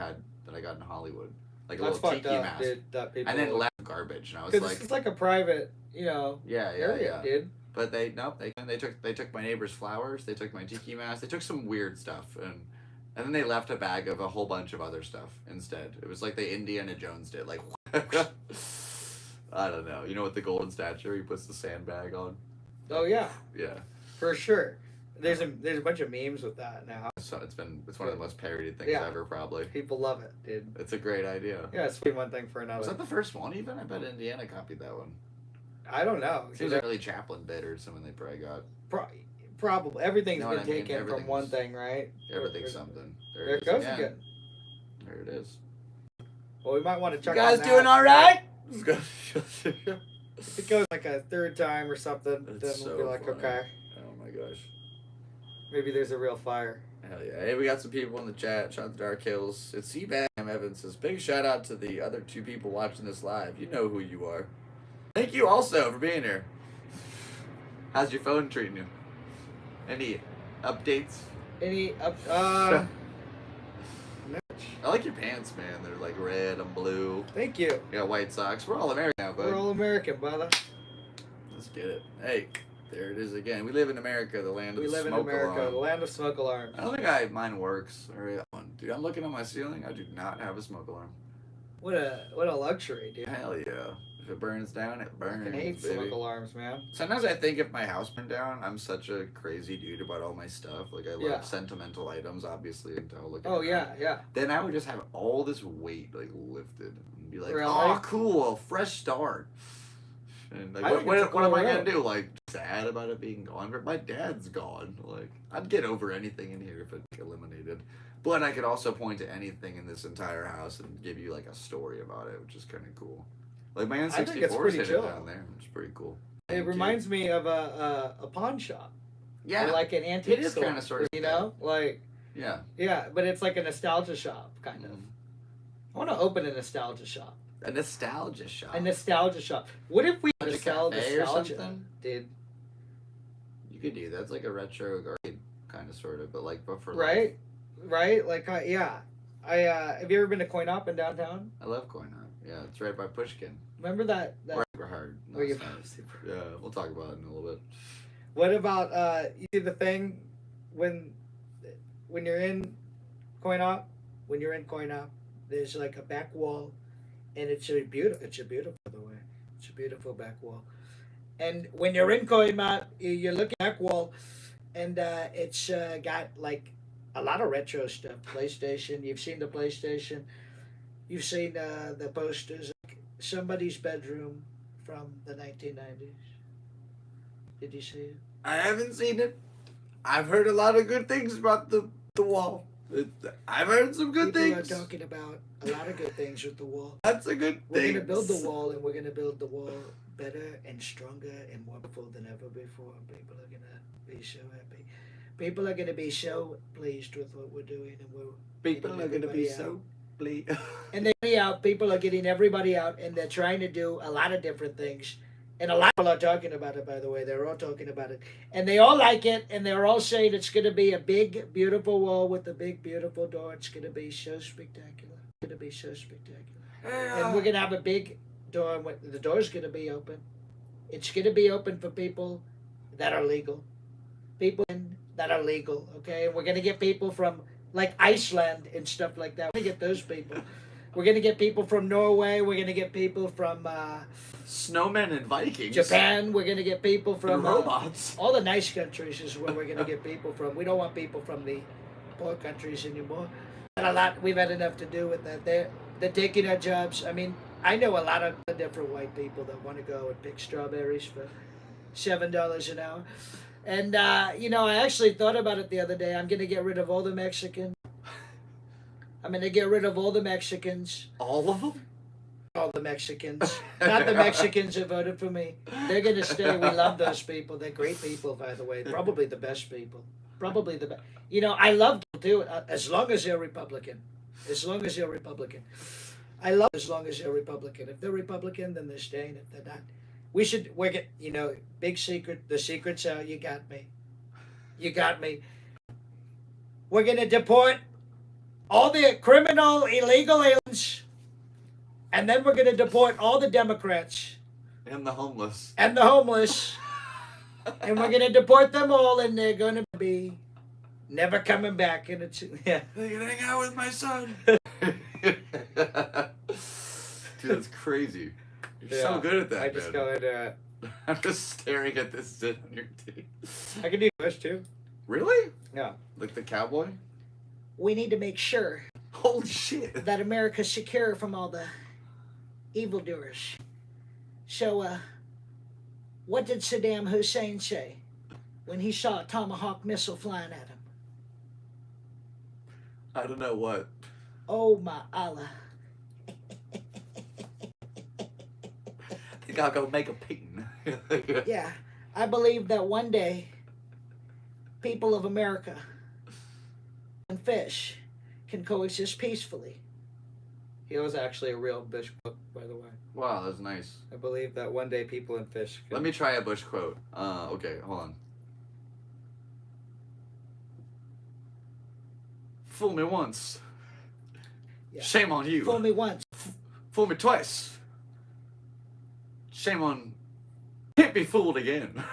got in Hollywood, like a that's little tiki up, mask, dude, and then left garbage, and I was like, it's like a private, yeah, dude. But they took my neighbor's flowers, they took my tiki mask, they took some weird stuff, and then they left a bag of a whole bunch of other stuff instead. It was like they Indiana Jones did. Like, I don't know. You know what the golden statue? He puts the sandbag on. Oh yeah. Yeah. For sure. There's a bunch of memes with that now. So it's one of the most parodied things ever, probably. People love it, dude. It's a great idea. Yeah, it's been one thing for another. Was that the first one even? I bet Indiana copied that one. I don't know. Seems like Charlie Chaplin bit or something they probably got. Probably. Everything's been taken from one thing, right? Everything's something. There it goes again. There it is. Well, we might want to check you on guys that. doing all right? If it goes like a third time or something, then we'll be like, okay. Oh my gosh. Maybe there's a real fire. Hell yeah. Hey, we got some people in the chat. Shout out to Dark Hills. It's Seabass Evans says, big shout out to the other 2 people watching this live. You know who you are. Thank you also for being here. How's your phone treating you? Any updates? I like your pants, man. They're like red and blue. Thank you. You got white socks. We're all American now, bud. We're all American, brother. Let's get it. Hey, there it is again. We live in America, the land of the smoke alarm. We live in America, the land of smoke alarms. I don't think mine works. Dude, I'm looking at my ceiling. I do not have a smoke alarm. What a luxury, dude. Hell yeah. If it burns down, it burns. I hate smoke alarms, man. Sometimes I think if my house burned down, I'm such a crazy dude about all my stuff. Like, I love sentimental items, obviously, until looking at yeah. Then I would just have all this weight, like, lifted. And be like, really? oh, cool, a fresh start. And, like, what am I going to do? Like, sad about it being gone? But my dad's gone. Like, I'd get over anything in here if it eliminated. But I could also point to anything in this entire house and give you, like, a story about it, which is kind of cool. Like, my N64 is hidden down there, which is pretty cool. It reminds me of a pawn shop. Yeah. Or like an antique store. It is kind of sort of. You know? Like. Yeah. Yeah, but it's like a nostalgia shop, kind of. I want to open a nostalgia shop. A nostalgia shop? A nostalgia shop. What if we just sell nostalgia? Dude. You could do that. It's like a retro arcade, kind of, sort of, but for right? Right? Like, yeah. Have you ever been to Coin Op in downtown? I love Coin Op. Yeah, it's right by Pushkin. Remember that? Super hard. Yeah, we'll talk about it in a little bit. What about you see the thing when you're in Coin Op? When you're in Coin Op, there's like a back wall, and it's a beautiful. By the way, it's a beautiful back wall. And when you're in Coin Op, you're looking at the back wall, and it's got like a lot of retro stuff. PlayStation. You've seen the PlayStation. You've seen the posters, like somebody's bedroom from the 1990s. Did you see it? I haven't seen it. I've heard a lot of good things about the wall. I've heard some good things. People are talking about a lot of good things with the wall. That's a good thing. We're going to build the wall, and we're going to build the wall better and stronger and more powerful than ever before. People are going to be so happy. People are going to be so pleased with what we're doing, and people are going to be so. And people are getting everybody out, and they're trying to do a lot of different things. And a lot of people are talking about it, by the way. They're all talking about it. And they all like it, and they're all saying it's going to be a big, beautiful wall with a big, beautiful door. It's going to be so spectacular. It's going to be so spectacular. And we're going to have a big door. The door's going to be open. It's going to be open for people that are legal. People that are legal, okay? We're going to get people from, like, Iceland and stuff like that. We're going to get those people. We're going to get people from Norway. We're going to get people from Snowmen and Vikings. Japan. We're going to get people from And robots. all the nice countries is where we're going to get people from. We don't want people from the poor countries anymore. We've had enough to do with that. They're taking our jobs. I mean, I know a lot of different white people that want to go and pick strawberries for $7 an hour. And, I actually thought about it the other day. I'm going to get rid of all the Mexicans. I'm going to get rid of all the Mexicans. All of them? All the Mexicans. Not the Mexicans who voted for me. They're going to stay. We love those people. They're great people, by the way. Probably the best people. Probably the best. I love them too, as long as they're Republican. As long as they're Republican. I love as long as they're Republican. If they're Republican, then they're staying. If they're not, big secret. The secret's out. You got me. You got me. We're going to deport all the criminal, illegal aliens, and then we're going to deport all the Democrats. And the homeless. And the homeless. And we're going to deport them all, and they're going to be never coming back. And They can hang out with my son. Dude, that's crazy. You're so good at that, I just man. go into I'm just staring at this zit on your teeth. I can do Bush too. Really? Yeah. Like the cowboy? we need to make sure Holy shit. that America's secure from all the evildoers. So, what did Saddam Hussein say when he saw a Tomahawk missile flying at him? I don't know what. Oh my Allah. I think I'll go make a ping. Yeah, I believe that one day, people of America and fish can coexist peacefully. He was actually a real Bush quote, by the way. Wow, that's nice. I believe that one day people and fish can... Let me try a Bush quote. Okay, hold on. Fool me once. Yeah. Shame on you. Fool me once. Fool me twice. Shame on... Can't be fooled again.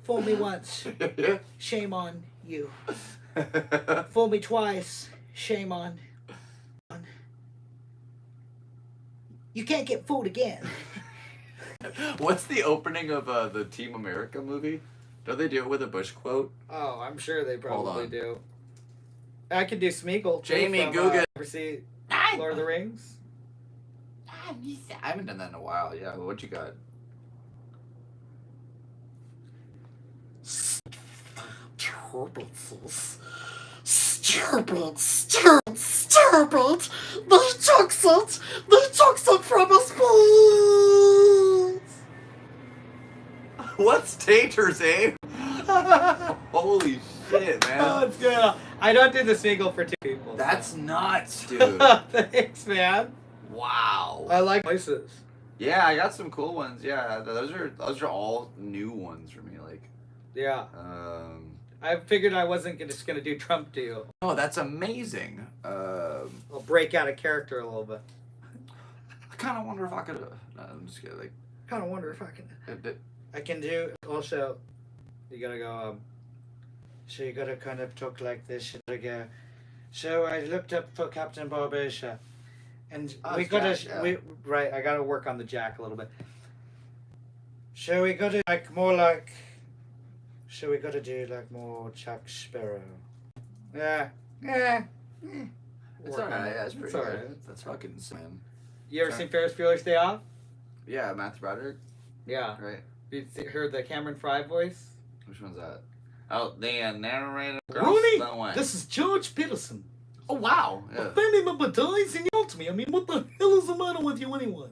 Fool me once. Shame on you. Fool me twice. Shame on. You can't get fooled again. What's the opening of the Team America movie? Don't they do it with a Bush quote? Oh, I'm sure they probably on. do. I could do Smeagol. too, Jamie from, Googan. Ever see Lord of the Rings? I haven't done that in a while. Yeah, what you got? Stupid. They took it from us, please. What's taters, eh? Holy shit, man. Oh, it's good. I don't do the Smeagol for two people. That's nuts, dude. Thanks, man. Wow. I like voices. Yeah, I got some cool ones. Yeah, those are all new ones for me. Like, Yeah. I figured I wasn't just gonna do Trump to you. oh, that's amazing. I'll break out of character a little bit. I kind of wonder if I could. No, I'm just kidding. Like, Kind of wonder if I can. I can do also. You gotta go. So you gotta kind of talk like this. You gotta go. So I looked up for Captain Barbosa, and Oh, we it's gotta. Jack, yeah. We right. I gotta work on the Jack a little bit. So we gotta like more like. So we gotta do like more Jack Sparrow. Yeah. Yeah. It's Work on alright. it. Yeah, it's pretty It's good. alright. That's fucking man. You ever Sorry. seen Ferris Bueller's Day Off? Yeah, Matthew Broderick. Yeah. Right. Heard the Cameron Fry voice? Which one's that? Oh, the narrator. Rooney, That one. this is George Peterson. Oh wow. Yeah. Family member dies and yelled to me. I mean, what the hell is the matter with you anyway?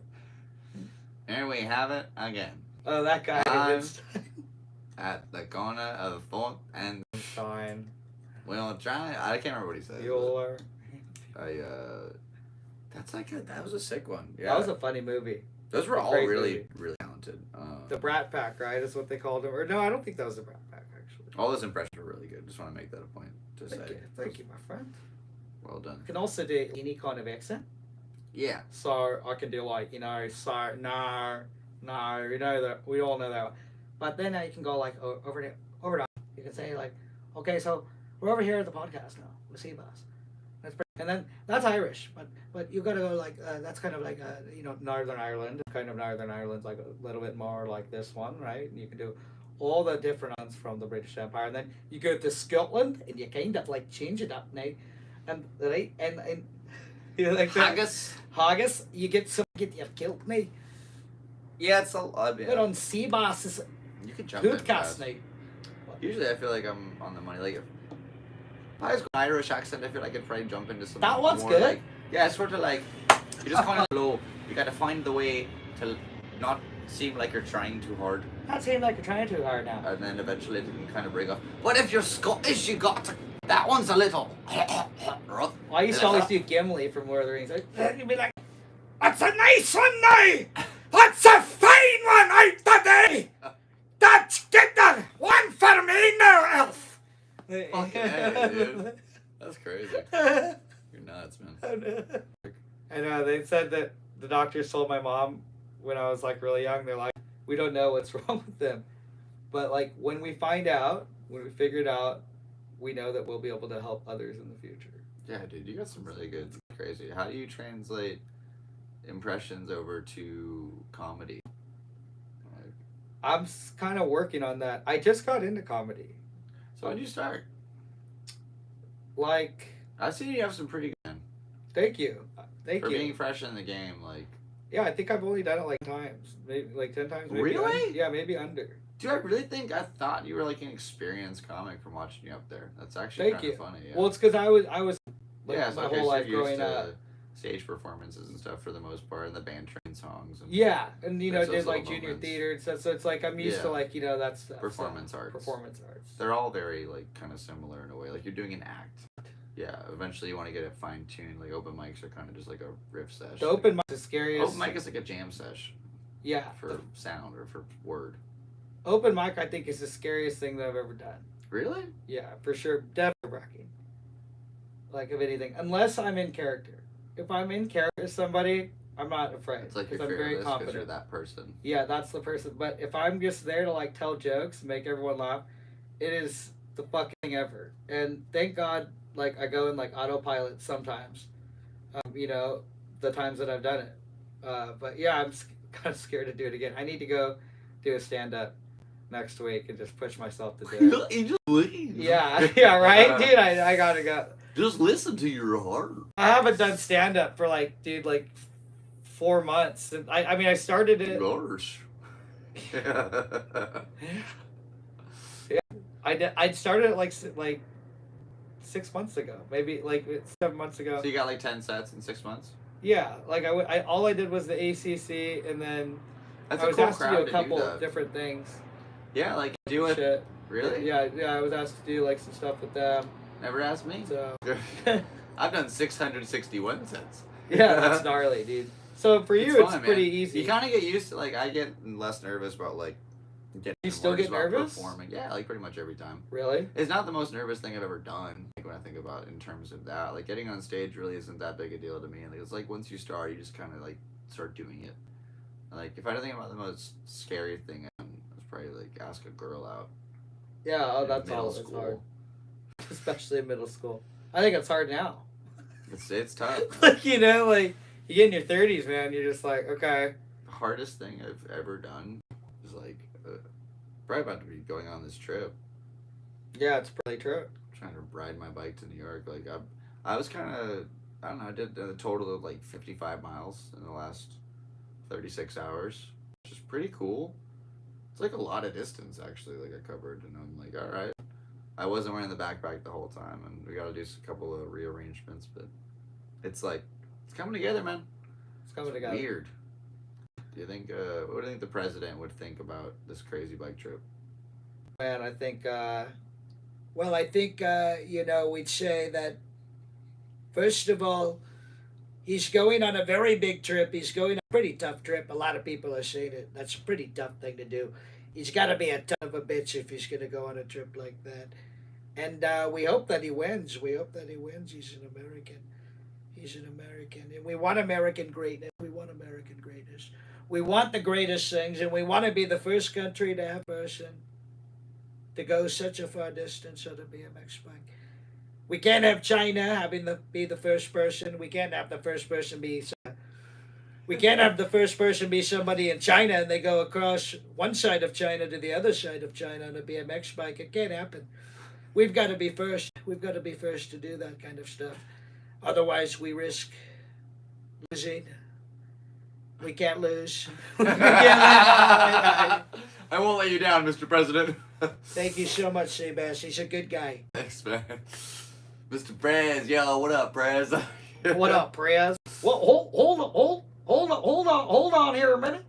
Here we have it again. Oh, that guy. It's At the corner of the fork and fine. we'll try. I can't remember what he said. Bueller. That's like that was a sick one. Yeah. That was a funny movie. Those were all great really, movie. really talented. The Brat Pack, right? Is what they called him. Or no, I don't think that was the Brat Pack actually. all those impressions were really good. Just want to make that a point to say. Thank you, my friend. Well done. You can also do any kind of accent. Yeah. So I can do like, sir, no, you know that we all know that. But then you can go like over to. You can say like, okay, so we're over here at the podcast now with Seabass. And then that's Irish, but you gotta go like that's kind of like Northern Ireland. Kind of Northern Ireland's like a little bit more like this one, right? And you can do all the different ones from the British Empire. And then you go to Scotland and you kind of like change it up now, and right and you like haggis. You get your kilt now. Yeah, it's a lot. But on Seabass is You can jump in podcast fast. now. Usually, I feel like I'm on the money. Like, if I was going Irish accent, I feel like I could probably jump into some. That one's more, good. Like, yeah, it's sort of like you just kind of low. You got to find the way to not seem like you're trying too hard, Not seem like you're trying too hard now. and then eventually it can kind of break off. But if you're Scottish, you got to. That one's a little. Well, I used to always do Gimli from Lord of the Rings. You'd be like, "That's a nice one now. That's a fine one out today. That's good. One for me now, elf." Fucking hey, dude. That's crazy. You're nuts, man. I know, they said that the doctors told my mom when I was like really young, they're like, we don't know what's wrong with them. But like when we find out, when we figure it out, we know that we'll be able to help others in the future. Yeah, dude, you got some really good. Crazy. How do you translate impressions over to comedy? Like, I'm kind of working on that. I just got into comedy. so when did you start? Like, I see you have some pretty good. thank you. Thank For you. being fresh in the game, like. Yeah, I think I've only done it like times. Maybe like 10 times. Maybe Really? Yeah, maybe under. Dude, I really think I thought you were like an experienced comic from watching you up there. That's actually Thank kind of you. funny. Yeah. Well, it's because I was like yeah, so my okay, whole so life you're used growing to up. stage performances and stuff for the most part, and the band train songs. And Yeah, and There's did those like little junior moments. theater and stuff. So it's like I'm used to Yeah. like that stuff. Performance arts. Performance arts. They're all very like kind of similar in a way. Like you're doing an act. Yeah. Eventually, you want to get it fine tuned. Like open mics are kind of just like a riff sesh. The open mic is the scariest. Open mic is like a jam sesh Yeah. for sound or for word. Open mic, I think, is the scariest thing that I've ever done. Really? Yeah, for sure. Definitely wrecking. Like, of anything. Unless I'm in character. If I'm in character with somebody, I'm not afraid. It's like you're I'm very fearless because confident. you're that person. Yeah, that's the person. But if I'm just there to, like, tell jokes, make everyone laugh, it is the fucking thing ever. And thank God, like, I go in, like, autopilot sometimes. The times that I've done it. But, yeah, I'm kind of scared to do it again. I need to go do a stand-up next week and just push myself to do it. You just leave. Yeah, right? Dude, I gotta go. Just listen to your heart. I haven't done stand-up for, 4 months. And I started it. Gosh. I started it like 6 months ago, maybe 7 months ago. So you got like 10 sets in 6 months? Yeah, all I did was the ACC, and then That's I a was cool asked to crowd do a to couple do that. different things. Yeah, like do it. Shit. Really? Yeah, I was asked to do some stuff with them. Never asked me. So I've done 661 sets. yeah, that's gnarly, dude. So for you, it's fun, pretty man. easy. You kind of get used to I get less nervous about getting. You still words get about nervous? Performing. Yeah, pretty much every time. Really? It's not the most nervous thing I've ever done. When I think about it in terms of that, getting on stage really isn't that big a deal to me. And it's once you start, you just kind of start doing it. If I don't think about the most scary thing, it's probably ask a girl out. Yeah. Oh, in that's middle all. It's school. hard, especially in middle school. I think it's hard now. It's tough. Man. You get in your 30s, man. You're just like, okay. The hardest thing I've ever done is probably about to be going on this trip. Yeah, it's pretty true. Trying to ride my bike to New York. I was kind of, I don't know, I did a total of 55 miles in the last 36 hours, which is pretty cool. It's a lot of distance actually, I covered, and I'm all right. I wasn't wearing the backpack the whole time, and we got to do a couple of rearrangements, but it's coming together, man. It's coming together. Weird. Do you think, what do you think the president would think about this crazy bike trip? Man, I think, Well, I think, we'd say that, first of all, he's going on a very big trip. He's going on a pretty tough trip. A lot of people are saying it. That's a pretty tough thing to do. He's got to be a ton of a bitch if he's going to go on a trip like that. And we hope that he wins. We hope that he wins. He's an American. He's an American. And we want American greatness. We want American greatness. We want the greatest things, and we want to be the first country to have a person to go such a far distance on a BMX bike. We can't have China be the first person. We can't have the first person be. We can't have the first person be somebody in China and they go across one side of China to the other side of China on a BMX bike. It can't happen. We've got to be first. We've got to be first to do that kind of stuff. Otherwise, we risk losing. We can't lose. I won't let you down, Mr. President. Thank you so much, Seabass. He's a good guy. Thanks, man. Mr. Prez, yo, what up, Prez? What up, Prez? Well, hold on here a minute.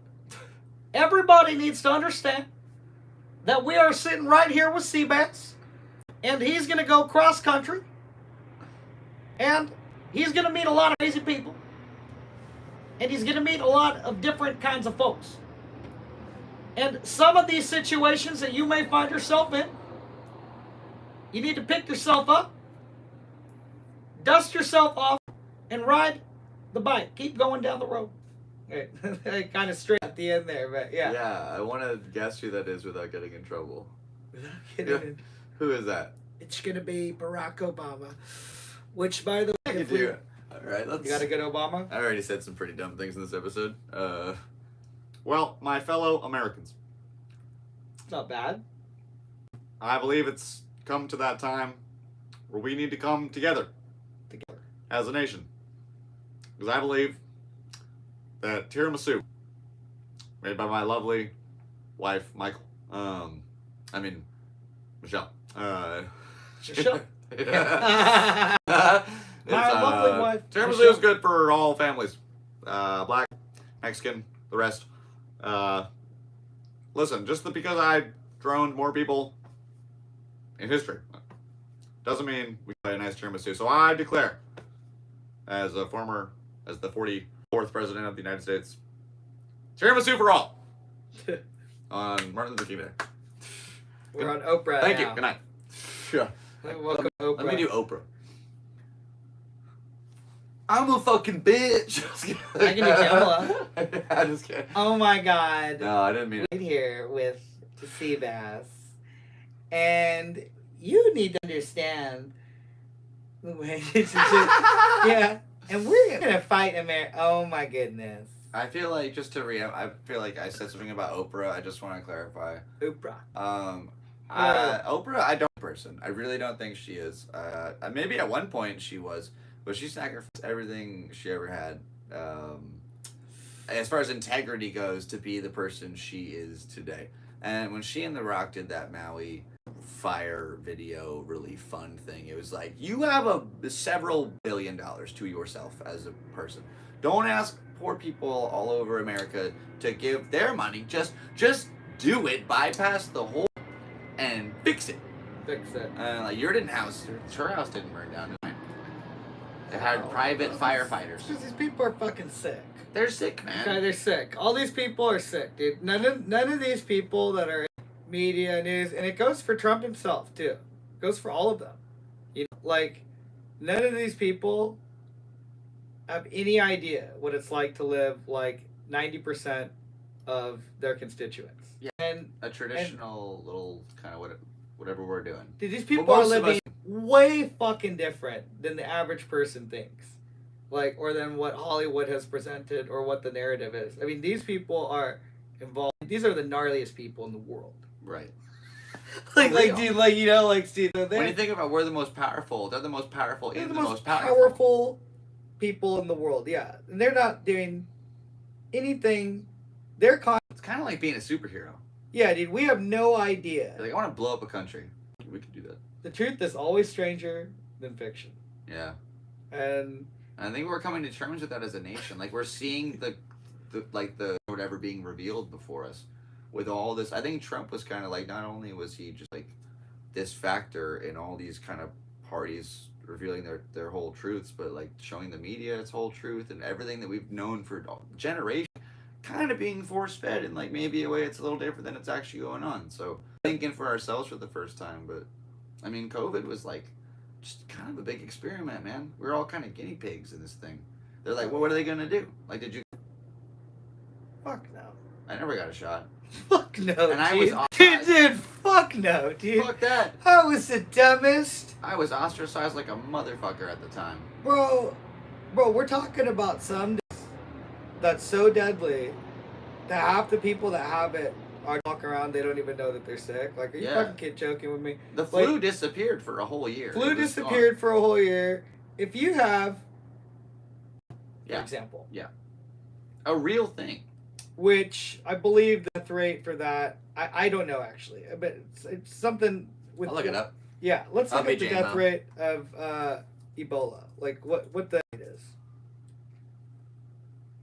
Everybody needs to understand that we are sitting right here with Seabass, and he's going to go cross country, and he's going to meet a lot of crazy people, and he's going to meet a lot of different kinds of folks. And some of these situations that you may find yourself in, you need to pick yourself up, dust yourself off, and ride the bike. Keep going down the road. Kind of straight at the end there, but yeah. Yeah, I want to guess who that is without getting in trouble. Without Who is that? It's going to be Barack Obama, which, by the way, if we, All right, let's. You got a good Obama? I already said some pretty dumb things in this episode. Well, my fellow Americans, It's not bad. I believe it's come to that time where we need to come together as a nation. Because I believe that tiramisu, made by my lovely wife, Michael, Michelle. Michelle? My lovely wife, Tiramisu Michelle. is good for all families. Black, Mexican, the rest. Listen, just because I droned more people in history doesn't mean we play a nice tiramisu. So I declare, as the 44th president of the United States, tiramisu for all on Martin Luther King Day. We're on Oprah Thank now. you. Good night. Yeah. Welcome to Oprah. Let me do Oprah. I'm a fucking bitch. I can do Kamala. I just kidding. Oh my God. No, I didn't mean it. Right here with Seabass. And you need to understand. Yeah. And we're going to fight America. Oh my goodness. I feel like I feel like I said something about Oprah. I just want to clarify. Oprah. Oprah, I don't person. I really don't think she is. Maybe at one point she was, but she sacrificed everything she ever had, as far as integrity goes, to be the person she is today. And when she and The Rock did that Maui fire video, really fun thing, it was like, you have several $1 billion to yourself as a person. Don't ask poor people all over America to give their money. Just do it. Bypass the whole and fix it. Fix it. Like your house didn't burn down. They hired private firefighters. Because these people are fucking sick. They're sick, man. Okay, they're sick. All these people are sick, dude. None of these people that are in media, news, and it goes for Trump himself too. It goes for all of them. You know, like none of these people have any idea what it's like to live like 90% of their constituents. Yeah. And A traditional little kind of whatever we're doing. dude, these people Well, are most of living way fucking different than the average person thinks. Like, or than what Hollywood has presented or what the narrative is. I mean, these people are involved. These are the gnarliest people in the world. Right. Like, Real. dude, like, you know, like, Steve, When you think about we're the most powerful, they're the most powerful they're in the the most powerful. powerful people in the world, yeah. And they're not doing anything. They're It's kind of like being a superhero. yeah, dude, we have no idea. You're like, I want to blow up a country. We could do that. The truth is always stranger than fiction. Yeah. And I think we're coming to terms with that as a nation. Like we're seeing the whatever being revealed before us with all this. I think Trump was kind of like, not only was he just like this factor in all these kind of parties revealing their whole truths, but like showing the media its whole truth and everything that we've known for generations kind of being force fed in like maybe a way it's a little different than it's actually going on. So thinking for ourselves for the first time, but I mean, COVID was like just kind of a big experiment, man. We're all kind of guinea pigs in this thing. They're like, well, what are they gonna do? Like, did you? Fuck no. I never got a shot. Fuck no, And I was dude, fuck no, dude. Fuck that. I was the dumbest. I was ostracized like a motherfucker at the time. Bro, we're talking about some that's so deadly that half the people that have it are walking around, they don't even know that they're sick. Like, are you fucking kid joking with me? The flu disappeared for a whole year. Flu disappeared for a whole year. If you have, for Yeah. example, A real thing. which I believe the death rate for that, I don't know actually, but it's something with. I'll look it up. Yeah, let's I'll look at be the death J-Mo. rate of Ebola. Like what the rate is.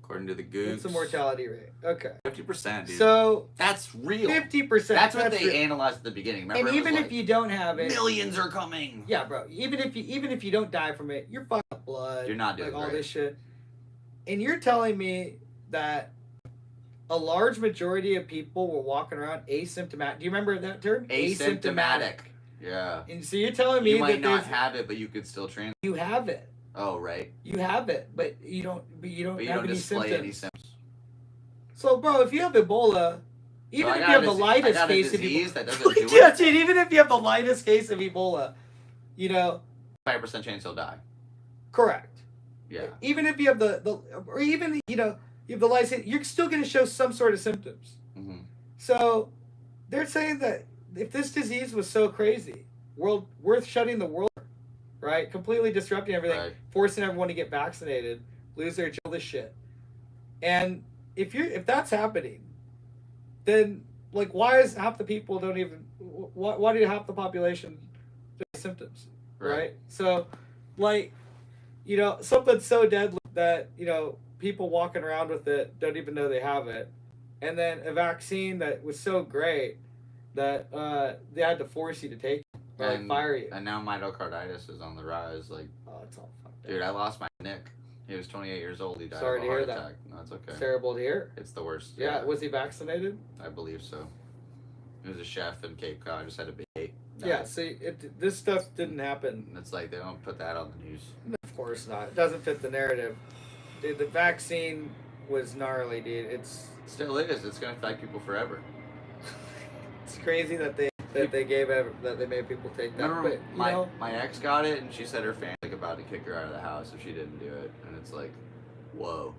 According to the Googs. What's the mortality rate? Okay. 50%, dude. So that's real. 50%. That's what they analyzed at the beginning. Remember, And it was even like, if you don't have it, millions are coming. yeah, bro. Even if you don't die from it, you're fucking up blood. You're not doing like all great. this shit. And you're telling me that a large majority of people were walking around asymptomatic. Do you remember that term? Asymptomatic. Yeah. And so you're telling me You might that not have it, but you could still transmit. you have it. Oh, right. You have it, but you don't. But you don't But you have don't any display symptoms. any symptoms. So, bro, if you have Ebola, even So if I you have got the a lightest I got a case of disease Ebola, that doesn't do yeah, it. dude, even if you have the lightest case of Ebola, you know, 5% chance he'll die. correct. Yeah. Even if you have or even you have the lightest, you're still going to show some sort of symptoms. Mm-hmm. So, they're saying that if this disease was so crazy, worth shutting the world, right? Completely disrupting everything, Right. forcing everyone to get vaccinated, lose their job, this shit. And if that's happening, then like why is half the people don't even why do half the population have symptoms, right? So like something so deadly that people walking around with it don't even know they have it, and then a vaccine that was so great that they had to force you to take it or like fire you. And now myocarditis is on the rise. Like, Oh, it's all fucked up. dude, I lost my Nick. He was 28 years old. He died Sorry of to a heart hear that. attack. No, it's okay. It's terrible to hear. It's the worst. Yeah, was he vaccinated? I believe so. He was a chef in Cape Cod. Just had a baby. Yeah, see, this stuff didn't happen. It's like they don't put that on the news. Of course not. It doesn't fit the narrative. Dude, the vaccine was gnarly, dude. It's Still is. It's gonna affect people forever. crazy that they made people take that. Remember, but my ex got it, and she said her family was about to kick her out of the house if she didn't do it. And it's like, whoa,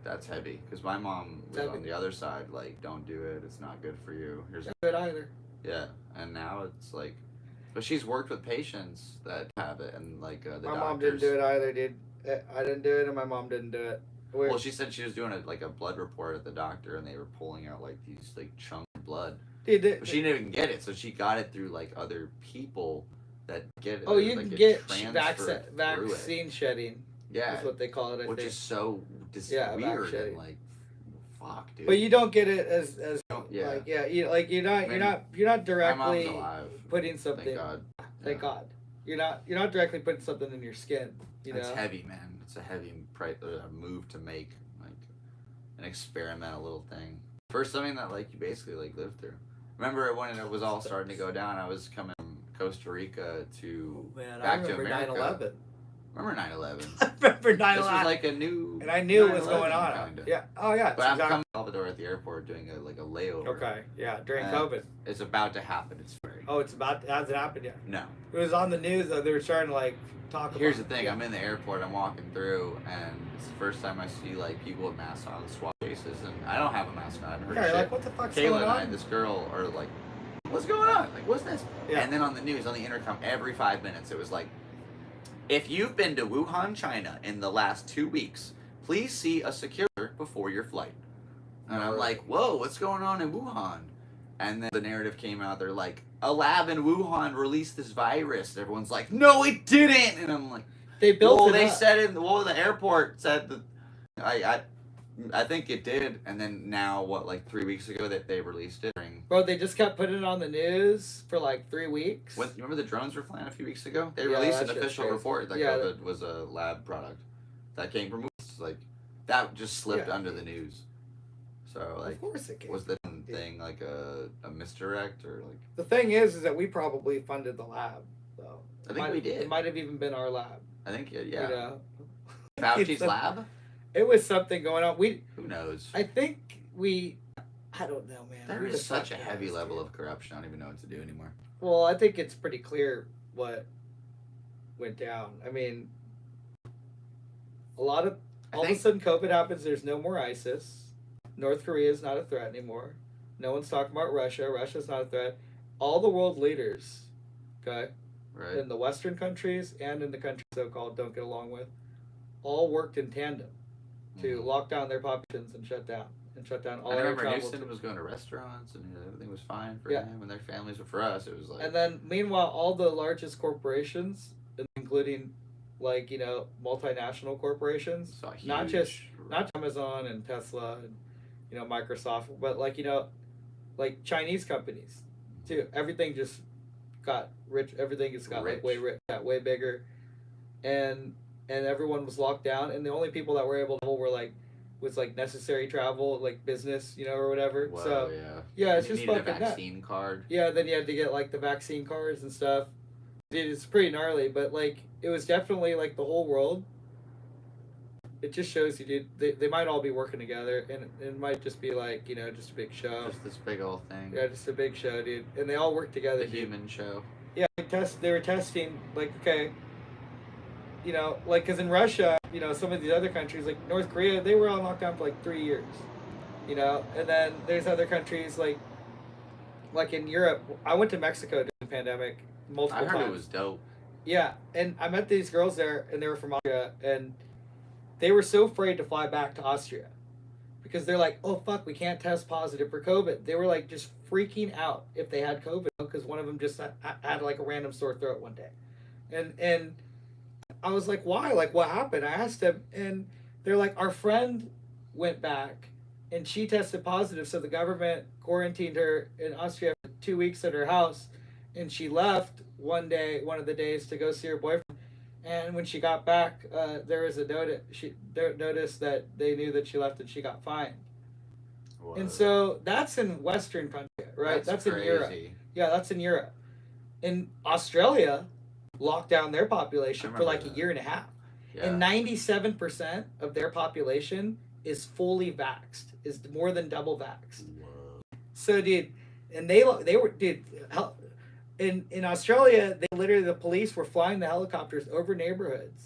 that's heavy. Because my mom was Heavy. on the other side, like, don't do it. It's not good for you. Here's don't do it either. yeah. And now it's like, but she's worked with patients that have it, and like the My doctors. mom didn't do it either, dude. I didn't do it, and my mom didn't do it. Well, she said she was doing a blood report at the doctor, and they were pulling out like these like chunks of blood. Dude, But she didn't even get it, so she got it through like other people that get it. oh, you like, can get transferred through it. vaccine shedding. Yeah, That's what they call it, I which think. is so Yeah, weird vaccinating. and like, fuck, dude. But you don't get it as Yeah. like you're not I mean, you're not My directly mom's alive. putting something. Thank God. Thank God. You're not directly putting something in your skin. It's heavy, man. It's a heavy move to make, like an experimental little thing. For something that like you basically like lived through. Remember when it was all starting to go down? I was coming from Costa Rica to Man, back I to remember America. 9/11. Remember 9/11? I remember 9/11. This was like a new. and I knew what was 9/11 going on. kinda. Yeah. Oh yeah. But I'm exactly. coming to Salvador at the airport doing a layover. Okay. Yeah. During And COVID. It's about to happen. It's very. Oh, hasn't happened yet. No. It was on the news though. They were trying to like talk. Here's the about thing. it. I'm in the airport. I'm walking through, and it's the first time I see like people with masks on, swap cases, and I don't have a mask on. I haven't heard Yeah, you're shit. like, what the fuck's Kayla going and I, on? this girl, are like, what's going on? Like, what's this? Yeah. And then on the news, on the intercom, every 5 minutes, it was like, if you've been to Wuhan, China in the last 2 weeks, please see a security before your flight. And I'm like, whoa, what's going on in Wuhan? And then the narrative came out. They're like, a lab in Wuhan released this virus. And everyone's like, no, it didn't. And I'm like, They built well, it they up. said it. Well, the airport said that. I think it did. And then now, what, like 3 weeks ago that they released it? Bro, they just kept putting it on the news for like 3 weeks. You remember the drones were flying a few weeks ago? They Yeah, released that an shit's official crazy. report that Yeah, COVID was a lab product that came from Wuhan. Like that just slipped Yeah. under the news. So like, Of course it can. was the thing like a misdirect or like? The thing is that we probably funded the lab, though. I think we did. It might have even been our lab. I think yeah. You know? Fauci's lab. It was something going on. Who knows? I think I don't know, man. There Who is the fuck such a knows, heavy level dude? of corruption. I don't even know what to do anymore. Well, I think it's pretty clear what went down. I mean, all of a sudden COVID happens. There's no more ISIS. North Korea is not a threat anymore. No one's talking about Russia. Russia's not a threat. All the world leaders, okay, Right. in the Western countries and in the countries so-called don't get along with, all worked in tandem to lock down their populations and shut down all I air remember travel. Houston was going to restaurants and everything was fine for Yeah. him and their families, but for us it was like. And then, meanwhile, all the largest corporations, including, like, you know, multinational corporations, saw not huge- just Amazon and Tesla and, you know, Microsoft, but, like, you know, like Chinese companies too. Everything just got rich. Everything just got like way rich, got way bigger, and everyone was locked down. And the only people that were able to travel were was necessary travel, like business, you know, or whatever. Whoa, So yeah, it's you just needed fucking a nuts. vaccine card. Yeah, then you had to get like the vaccine cards and stuff. Dude, it's pretty gnarly, but like it was definitely like the whole world. It just shows you, dude. They might all be working together, and it might just be like, you know, just a big show. Just this big old thing. Yeah, just a big show, dude. And they all work together. The dude. human show. Yeah, they were testing, like, okay, you know, like, because in Russia, you know, some of these other countries, like North Korea, they were on lockdown for like 3 years, you know, and then there's other countries like in Europe. I went to Mexico during the pandemic multiple times. I heard it was dope. Yeah, and I met these girls there, and they were from Austria, and they were so afraid to fly back to Austria because they're like, oh, fuck, we can't test positive for COVID. They were, like, just freaking out if they had COVID because one of them just had like, a random sore throat one day. And I was like, why? Like, what happened? I asked them, and they're like, our friend went back, and she tested positive, so the government quarantined her in Austria for 2 weeks at her house, and she left one of the days to go see her boyfriend. And when she got back, there was a notice that they knew that she left and she got fined. Whoa. And so that's in Western country, right? That's in Europe. Yeah, that's in Europe. In Australia, locked down their population for like a year and a half. Yeah. And 97% of their population is fully vaxxed, is more than double vaxxed. Whoa. So, dude, and they were, dude, in Australia, the police were flying the helicopters over neighborhoods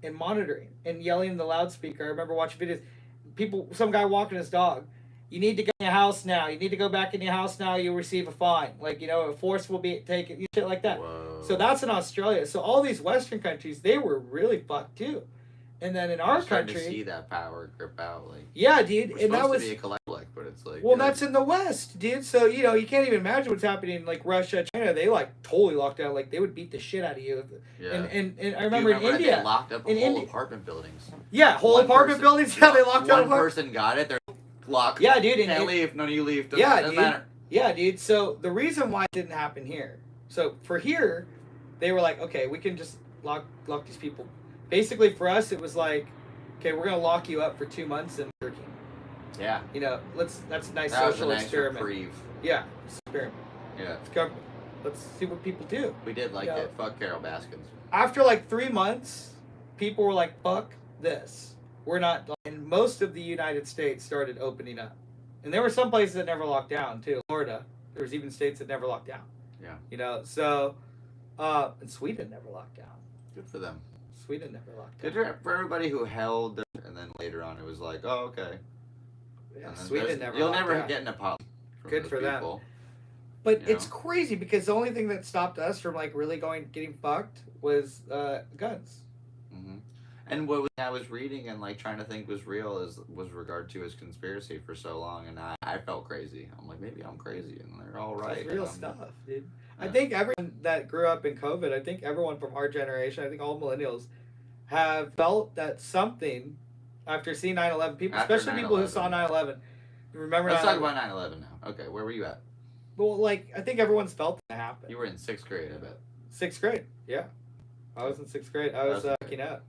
and monitoring and yelling in the loudspeaker. I remember watching videos. Some guy walking his dog. You need to go in your house now. You need to go back in your house now. You'll receive a fine. Like, you know, a force will be taken. Shit like that. Whoa. So that's in Australia. So all these Western countries, they were really fucked too. And then in our country, to see that power grip out, like yeah, dude, we're and that supposed was to be a collective, but it's like well, that's in the West, dude. So you know, you can't even imagine what's happening in like Russia, China. They like totally locked down. Like they would beat the shit out of you. Yeah. And I Do you remember in that India, they locked up in whole India- apartment buildings. yeah, whole One apartment person- buildings. Yeah, they locked down. One person got it. They're locked. Yeah, dude. And Can't leave. None of you leave. Yeah, Doesn't dude. matter. Yeah, dude. So the reason why it didn't happen here. So for here, they were like, okay, we can just lock these people. Basically, for us, it was like, okay, we're gonna lock you up for 2 months in Turkey. Yeah. You know, that's a nice That was a social nice experiment. reprieve. Yeah, experiment. Yeah. Let's see what people do. We did like Yeah. it. Fuck Carol Baskins. After like 3 months, people were like, fuck this. We're not. And most of the United States started opening up. And there were some places that never locked down too. Florida, there was even states that never locked down. Yeah. You know, so, and Sweden never locked down. Good for them. Sweden never locked down. Good for everybody who held, and then later on it was like, oh, okay. Yeah, And then Sweden never You'll locked never down. get an apology from Good those for them. people. But You it's know? crazy because the only thing that stopped us from like really getting fucked was guns. Hmm. And what I was reading and like trying to think was real was regard to his conspiracy for so long, and I felt crazy. I'm like, maybe I'm crazy, and they're all right. It's real and stuff, dude. I Yeah. think everyone that grew up in COVID, I think everyone from our generation, I think all millennials, have felt that something after seeing 9/11. People, After especially people who saw 9/11, remember. Let's talk 9/11. about 9/11 now. Okay, where were you at? Well, like I think everyone's felt that happen. You were in 6th grade, I bet. 6th grade, yeah. I was in 6th grade. I was That's waking up.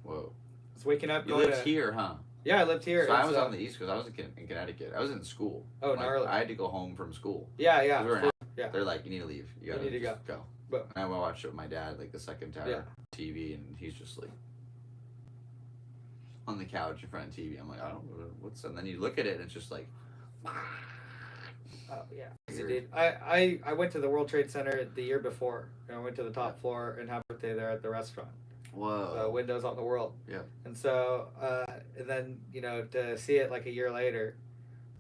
Whoa. I was waking up. You going lived to, here, huh? Yeah, I lived here. So I and was on the East Coast. I was in Connecticut. I was in school. Oh, Like, gnarly. I had to go home from school. Yeah, yeah. We were in Yeah. They're like, you need to leave. You gotta need to just go. But- And I watched it with my dad, like the second tower Yeah. TV, and he's just like on the couch in front of TV. I'm like, I don't know what's. And then you look at it, and it's just like. Oh yeah, dude. I went to the World Trade Center the year before. And I went to the top floor and had a birthday there at the restaurant. Whoa. Windows on the world. Yeah. And so, and then to see it like a year later,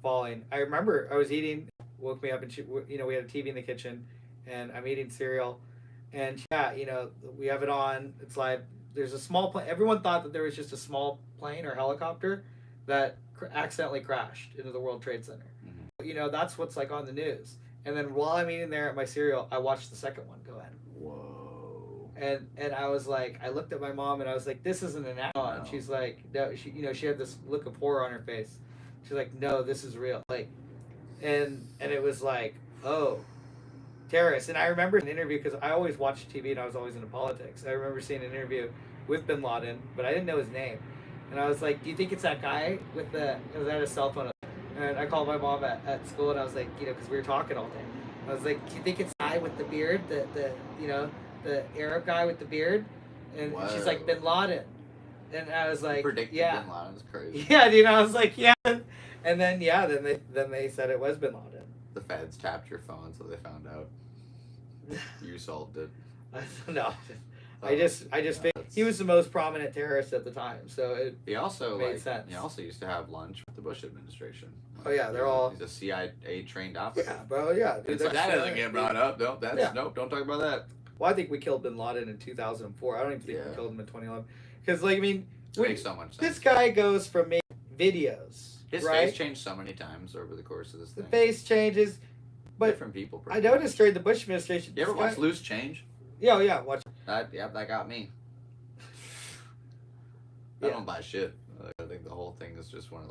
falling. I remember I was eating, woke me up, and we had a TV in the kitchen, and I'm eating cereal, and we have it on. It's like there's a small plane. Everyone thought that there was just a small plane or helicopter that accidentally crashed into the World Trade Center. Mm-hmm. That's what's like on the news. And then while I'm eating there at my cereal, I watched the second one go in. Whoa. And I was like, I looked at my mom and I was like, this isn't an act on. No. She's like, no, she had this look of horror on her face. She's like, no, this is real. Like, and it was like, oh, terrorists. And I remember an interview, because I always watched TV and I was always into politics. I remember seeing an interview with Bin Laden, but I didn't know his name. And I was like, do you think it's that guy with because I had a cell phone. And I called my mom at school and I was like, because we were talking all day. I was like, do you think it's the guy with the beard, the Arab guy with the beard? And she's like, Bin Laden. And I was like, Predicting yeah. Bin Laden is crazy. Yeah, dude. I was like, yeah. And then then they said it was Bin Laden. The feds tapped your phone, so they found out you solved it. No, I just think he was the most prominent terrorist at the time, so it He also made sense. He also used to have lunch with the Bush administration. Oh yeah, they're all. He's a CIA trained operative. Yeah, bro. Yeah, dude, That doesn't get brought up. Nope, nope. Don't talk about that. Well, I think we killed Bin Laden in 2004. I don't even think we killed him in 2011, because It makes so much sense. This guy goes from making videos. His right? face changed so many times over the course of this The thing. face changes, but different people. I noticed during the Bush administration. You ever this watch guy- Loose Change? Yeah, watch. That got me. I don't buy shit. I think the whole thing is just one of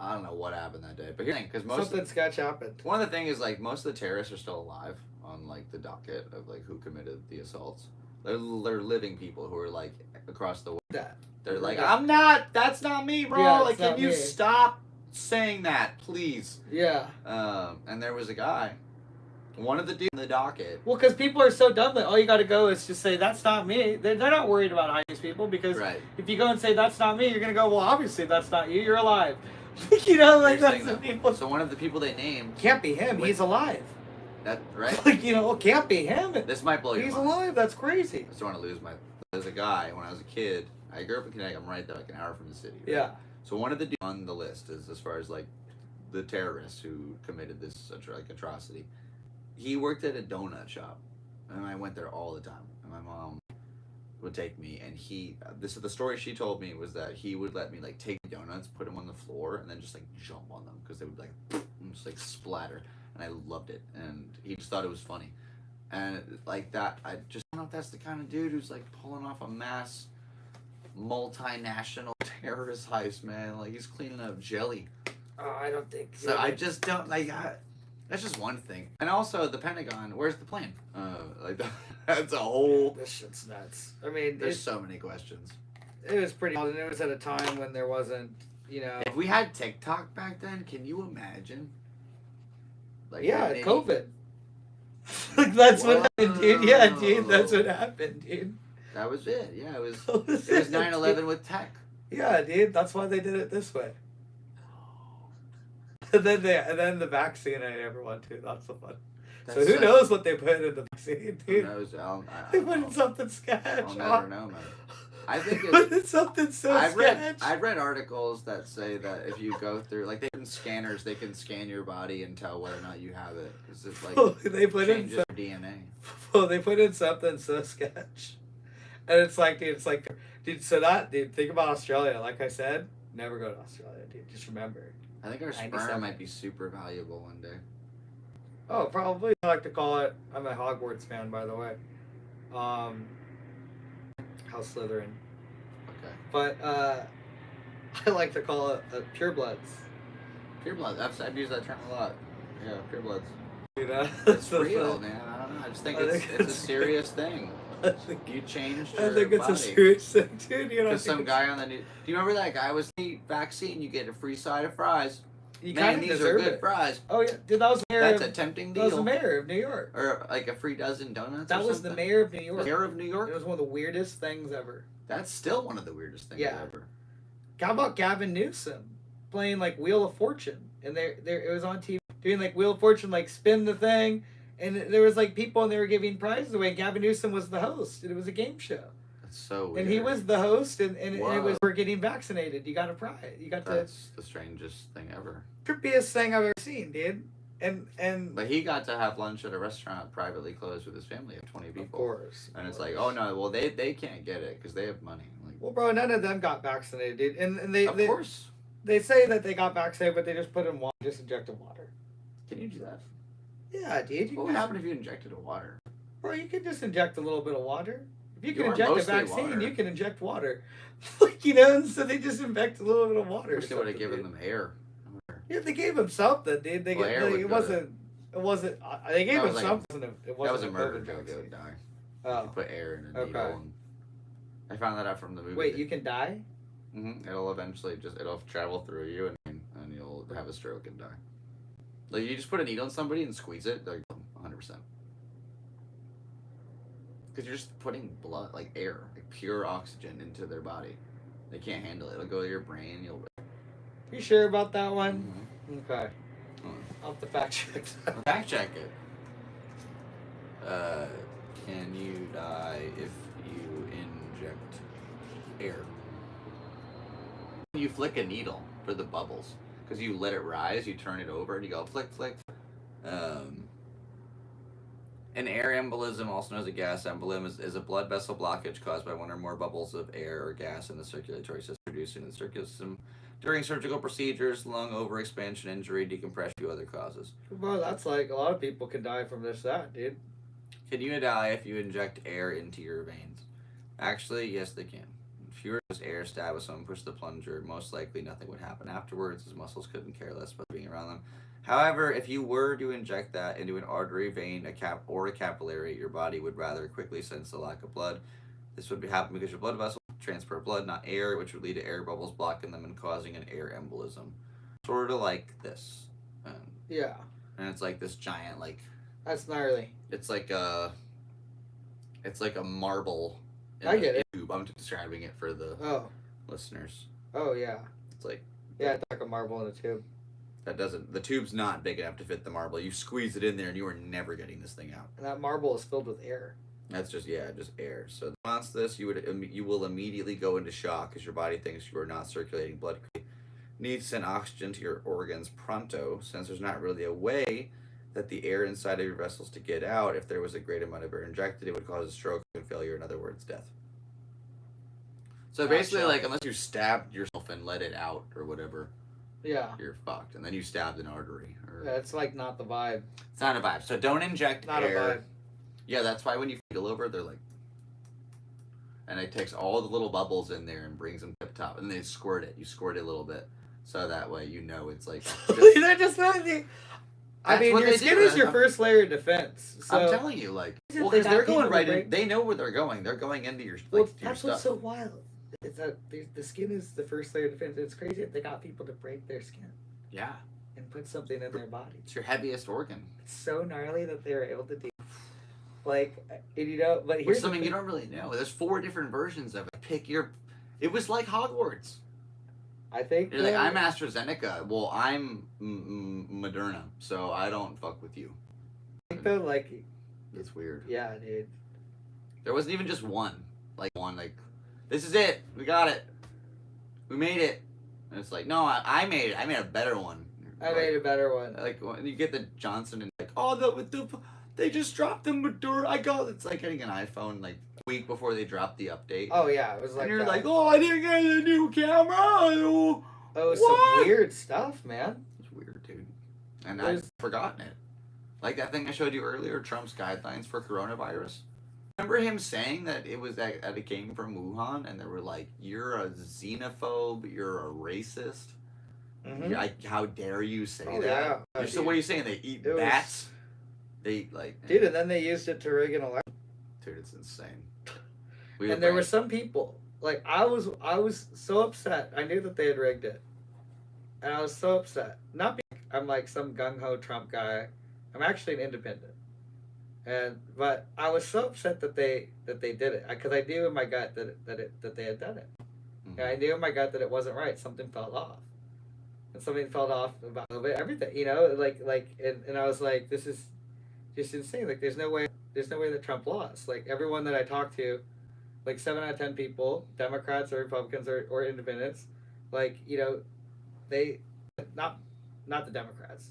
I don't know what happened that day, but here's the thing, because Something sketch happened. one of the thing is most of the terrorists are still alive on the docket of who committed the assaults. They're living people who are across the world. That. They're like, Yeah. that's not me, bro. Yeah, it's can not you me. stop saying that, please? Yeah. And there was a guy, one of the dudes on the docket. Well, because people are so dumb that all you got to go is just say, that's not me. They're not worried about hiding these people, because Right. if you go and say, that's not me, you're going to go, well, obviously that's not you. You're alive. That's Here's the the thing, though. people. So one of the people they named, Can't be him. Wait. He's alive. that right? Can't be him. This might blow your He's mind. alive. That's crazy. I just want to lose my. As a guy, when I was a kid, I grew up in Connecticut. I'm right there, an hour from the city. Right? Yeah. So one of the dudes on the list is as far as the terrorists who committed this atrocity. He worked at a donut shop, and I went there all the time. And my mom would take me, and the story she told me was that he would let me take donuts, put them on the floor, and then just jump on them because they would and just splatter, and I loved it, and he just thought it was funny, and that I just don't know if that's the kind of dude who's pulling off a mass multinational terrorist heist, man. He's cleaning up jelly. Oh, I don't think. So I just don't that's just one thing. And also the Pentagon, where's the plane? That's a whole. This shit's nuts. I mean, There's so many questions. it was pretty odd, and it was at a time when there wasn't, If we had TikTok back then, can you imagine? Yeah, COVID. That's what happened, dude. Yeah, dude, that's what happened, dude. That was it. Yeah, it was. That was It was it, 9/11 dude. with tech. Yeah, dude. That's why they did it this way. And then the vaccine I never went to. That's the fun. So who knows what they put in the vaccine, Who dude? knows? They put in something sketch. I'll never know, man. I think They put in something so I've sketch. read articles that say that if you go through they have scanners, they can scan your body and tell whether or not you have it. It's just they put in changes your DNA. Well, they put in something so sketch, and it's dude. So think about Australia. Like I said, never go to Australia, dude. Just remember. I think our 97. sperm might be super valuable one day. Oh, probably. I like to call it. I'm a Hogwarts fan, by the way. House Slytherin. Okay. But I like to call it purebloods. Purebloods. I've used that term a lot. Yeah, purebloods. It's real, man. I don't know. I just think it's a serious thing. You changed your I think it's body. a serious thing, dude. Because some guy on the news. Do you remember that guy was the vaccine? You get a free side of fries. You Man, kind of these are deserve good it. fries. Oh yeah, dude, that was the mayor. That's a of, tempting that was the deal. mayor of New York. Or like a free dozen donuts. That or was the something. mayor of New York. The mayor of New It York. was one of the weirdest things ever. That's still one of the weirdest things Yeah. ever. How about Gavin Newsom playing like Wheel of Fortune, and there it was on TV doing like Wheel of Fortune, like spin the thing, and there was like people and they were giving prizes away. And Gavin Newsom was the host, and it was a game show. That's so weird. And he was the host, and it Whoa. was for getting vaccinated. You got a prize. You got That's the strangest thing ever. the trippiest thing I've ever seen, dude. And But he got to have lunch at a restaurant privately closed with his family of 20 people. of course. And it's like, oh no, well they can't get it because they have money. Like, Well, bro, none of them got vaccinated, dude. And they of course. they say that they got vaccinated, but they just put in water, just injected water. Can you do that? Yeah, dude. What would happen if you injected a water? Bro, you can just inject a little bit of water. If you can Or inject a mostly vaccine, water. you can inject water. Like, you know, and so they just inject a little bit of water. I or wish they would have something, given dude. them air. Yeah, they gave him something, dude. They Well, gave, air would it go wasn't. It wasn't. They gave That him was like something. It That was wasn't a murder COVID joke. They vaccine. would die. Oh, You put air in a Okay. needle. And I found that out from the movie. wait, you can die? It'll eventually it'll travel through you and you'll have a stroke and die. Like you just put a needle in somebody and squeeze it, they're 100%. Because you're just putting blood, like air, like pure oxygen into their body. They can't handle it. It'll go to your brain. You'll. You sure about that one? Mhm. Okay. Hmm. I'll have to fact check that. Fact check it. Can you die if you inject air? You flick a needle for the bubbles because you let it rise. You turn it over and you go flick flick. An air embolism, also known as a gas embolism, is a blood vessel blockage caused by one or more bubbles of air or gas in the circulatory system, producing the circulatory system during surgical procedures, lung overexpansion, injury, decompression, and other causes. Bro, that's like a lot of people can die from that, dude. Can you die if you inject air into your veins? Actually, yes, they can. If you were just air stab with someone, push the plunger, most likely nothing would happen afterwards, as muscles couldn't care less about being around them. However, if you were to inject that into an artery, vein, or a capillary, your body would rather quickly sense the lack of blood. This would happen because your blood vessels transport blood, not air, which would lead to air bubbles blocking them and causing an air embolism. Sort of like this. Yeah, And it's like this giant, like, that's gnarly. it's like a marble. In I get a it. tube. I'm describing it for the Oh, listeners. oh yeah, It's like yeah. It's like a marble in a tube. the tube's not big enough to fit the marble. You squeeze it in there and you are never getting this thing out. And that marble is filled with air. That's just air. So in response to this, you will immediately go into shock because your body thinks you are not circulating blood. Needs to send oxygen to your organs pronto, since there's not really a way that the air inside of your vessels to get out. If there was a great amount of air injected, it would cause a stroke and failure. In other words, death. So basically, Gotcha. like, unless you stabbed yourself and let it out or whatever, Yeah, you're fucked. And then you stabbed an artery. Or... yeah. It's like not the vibe. It's not a vibe. So don't inject Not air. a vibe. Yeah, that's why when you feel over, they're like, and it takes all the little bubbles in there and brings them tip top, and they squirt it. You squirt it a little bit, so that way you know it's like. They're just not the. I That's mean, what your they skin do. is your first layer of defense. So, I'm telling you, like, Is it well, they because got they're people going to right in. break- They know where they're going. They're going into your well, like your that's stuff. what's so wild. It's that the skin is the first layer of defense. It's crazy if they got people to break their skin Yeah, and put something in their body. it's your heaviest organ. It's so gnarly that they were able to do. Like, and you know, but Which here's is something the you thing. don't really know. There's 4 different versions of it. Pick your. It was like Hogwarts. I think You're like, I'm AstraZeneca. Well, I'm Moderna, so I don't fuck with you. I think though, like, It's weird. yeah, dude. There wasn't even just one. Like, this is it. We got it. We made it. And it's like, no, I made it. I made a better one. I made a better one. Like, when you get the Johnson and like, oh, they just dropped the Moderna. It's like getting an iPhone, like, a week before they dropped the update. Oh yeah, it was like. and you're that. like, oh, I didn't get a new camera. Oh, Oh, it was what? some weird stuff, man. It's weird, dude. And There's- I've forgotten it. Like that thing I showed you earlier, Trump's guidelines for coronavirus. Remember him saying that it came from Wuhan, and they were like, "You're a xenophobe. You're a racist. Mm-hmm. How dare you say Oh, that?" yeah. So what are you saying? They eat It was- bats. They eat like Dude, and then they used it to rig an election. dude, it's insane. And there were some people like I was so upset. I knew that they had rigged it, and I was so upset. Not because I'm like some gung ho Trump guy. I'm actually an independent. But I was so upset that they did it, because I knew in my gut that they had done it. Mm-hmm. And I knew in my gut that it wasn't right. Something fell off, and something fell off about everything. And I was like, this is just insane. Like, there's no way that Trump lost. Like, everyone that I talked to, like 7 out of 10 people, Democrats or Republicans or independents, like, they not the Democrats.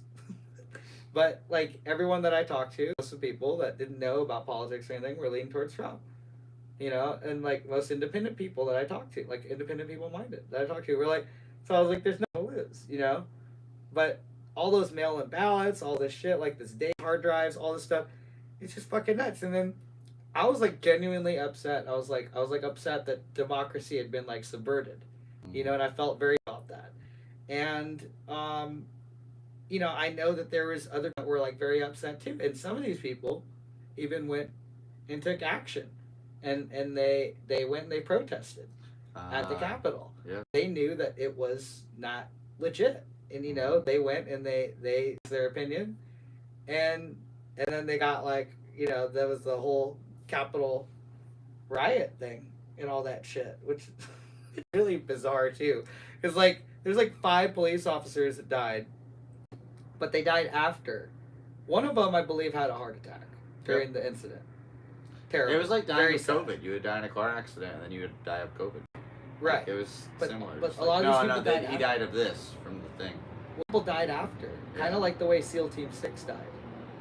But, like, everyone that I talked to, most of the people that didn't know about politics or anything were leaning towards Trump. And, like, most independent people that I talked to, like, independent people-minded that I talked to, were like, so I was like, there's no lose, But all those mail-in ballots, all this shit, like, this day hard drives, all this stuff, it's just fucking nuts. And then I was, like, genuinely upset. I was upset that democracy had been, like, subverted, and I felt very about that. And, I know that there was other that were like very upset too, and some of these people even went and took action, and they went and they protested at the Capitol. Yeah. They knew that it was not legit, and they went and they their opinion, and then they got like there was the whole Capitol riot thing and all that shit, which is really bizarre too, because like there's like 5 police officers that died. But they died after. One of them, I believe, had a heart attack during the incident. Terrible. It was like dying Very of sad. COVID. You would die in a car accident, and then you would die of COVID. Right. Like, it was But- similar. but Just a lot of these people died he died of this from the thing. People died after. Yeah. Kind of like the way SEAL Team 6 died.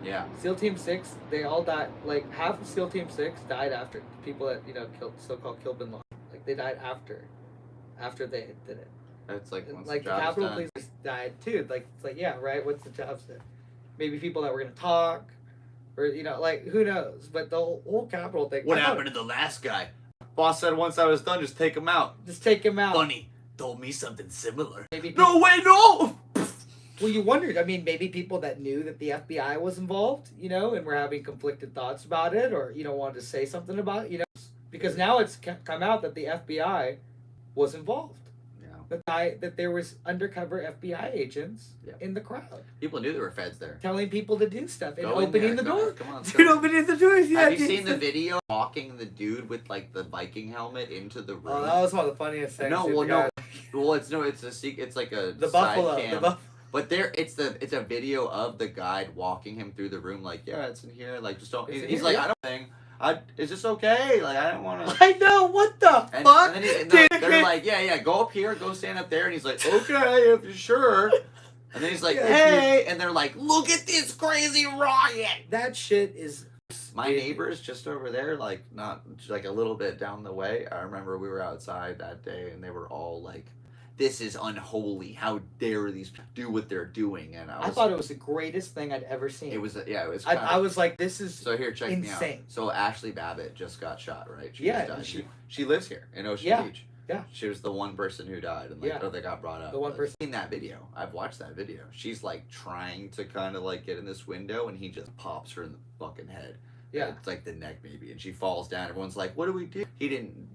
Yeah. SEAL Team 6, they all died. Like, half of SEAL Team 6 died after. People that, killed, so-called killed Bin Laden. Like, they died after they did it. It's like once Like, the the job's Capitol done. Police died, too. Like, it's like, yeah, right? What's the job's done? Maybe people that were going to talk. Or, like, who knows? But the whole Capitol thing. What I thought- happened to the last guy? Boss said once I was done, just take him out. Just take him out. Funny. Told me something similar. Maybe No way, no! Well, you wondered. I mean, maybe people that knew that the FBI was involved, and were having conflicted thoughts about it, or wanted to say something about it, because now it's come out that the FBI was involved. Yeah. That there was undercover FBI agents in the crowd, People knew there were feds there. telling people to do stuff and Go in opening there. the door. Come on, Dude, opening the doors. Yeah. Have you dude. seen the video walking the dude with like the Viking helmet into the room? Oh, that was one of the funniest things. No, dude. well, The guy- no. Well, it's a secret. It's like a The side buffalo. cam. But it's a video of the guide walking him through the room. Like, yeah, it's in here. Like, just don't. It's in He's here, like, yeah. I don't think. Is this okay? Like, I don't want to. I know. What the And, fuck? and then Dude, they're like, yeah, go up here, go stand up there. And he's like, okay, if you're sure. And then he's like, Yeah, hey. And they're like, look at this crazy riot. that shit is. My neighbors just over there, like, not like a little bit down the way. I remember we were outside that day and they were all like, this is unholy. How dare these people do what they're doing? And I thought it was the greatest thing I'd ever seen. it was. I was like, this is. So here, check me insane. out. So Ashley Babbitt just got shot, right? She Yeah, just died. and She lives here in Ocean Yeah, Beach. yeah. She was the one person who died, and like, Yeah. or they got brought up. The one I've person. seen that video. I've watched that video. She's like trying to kind of like get in this window, and he just pops her in the fucking head. Yeah. It's like the neck maybe, and she falls down. Everyone's like, "What do we do?" He didn't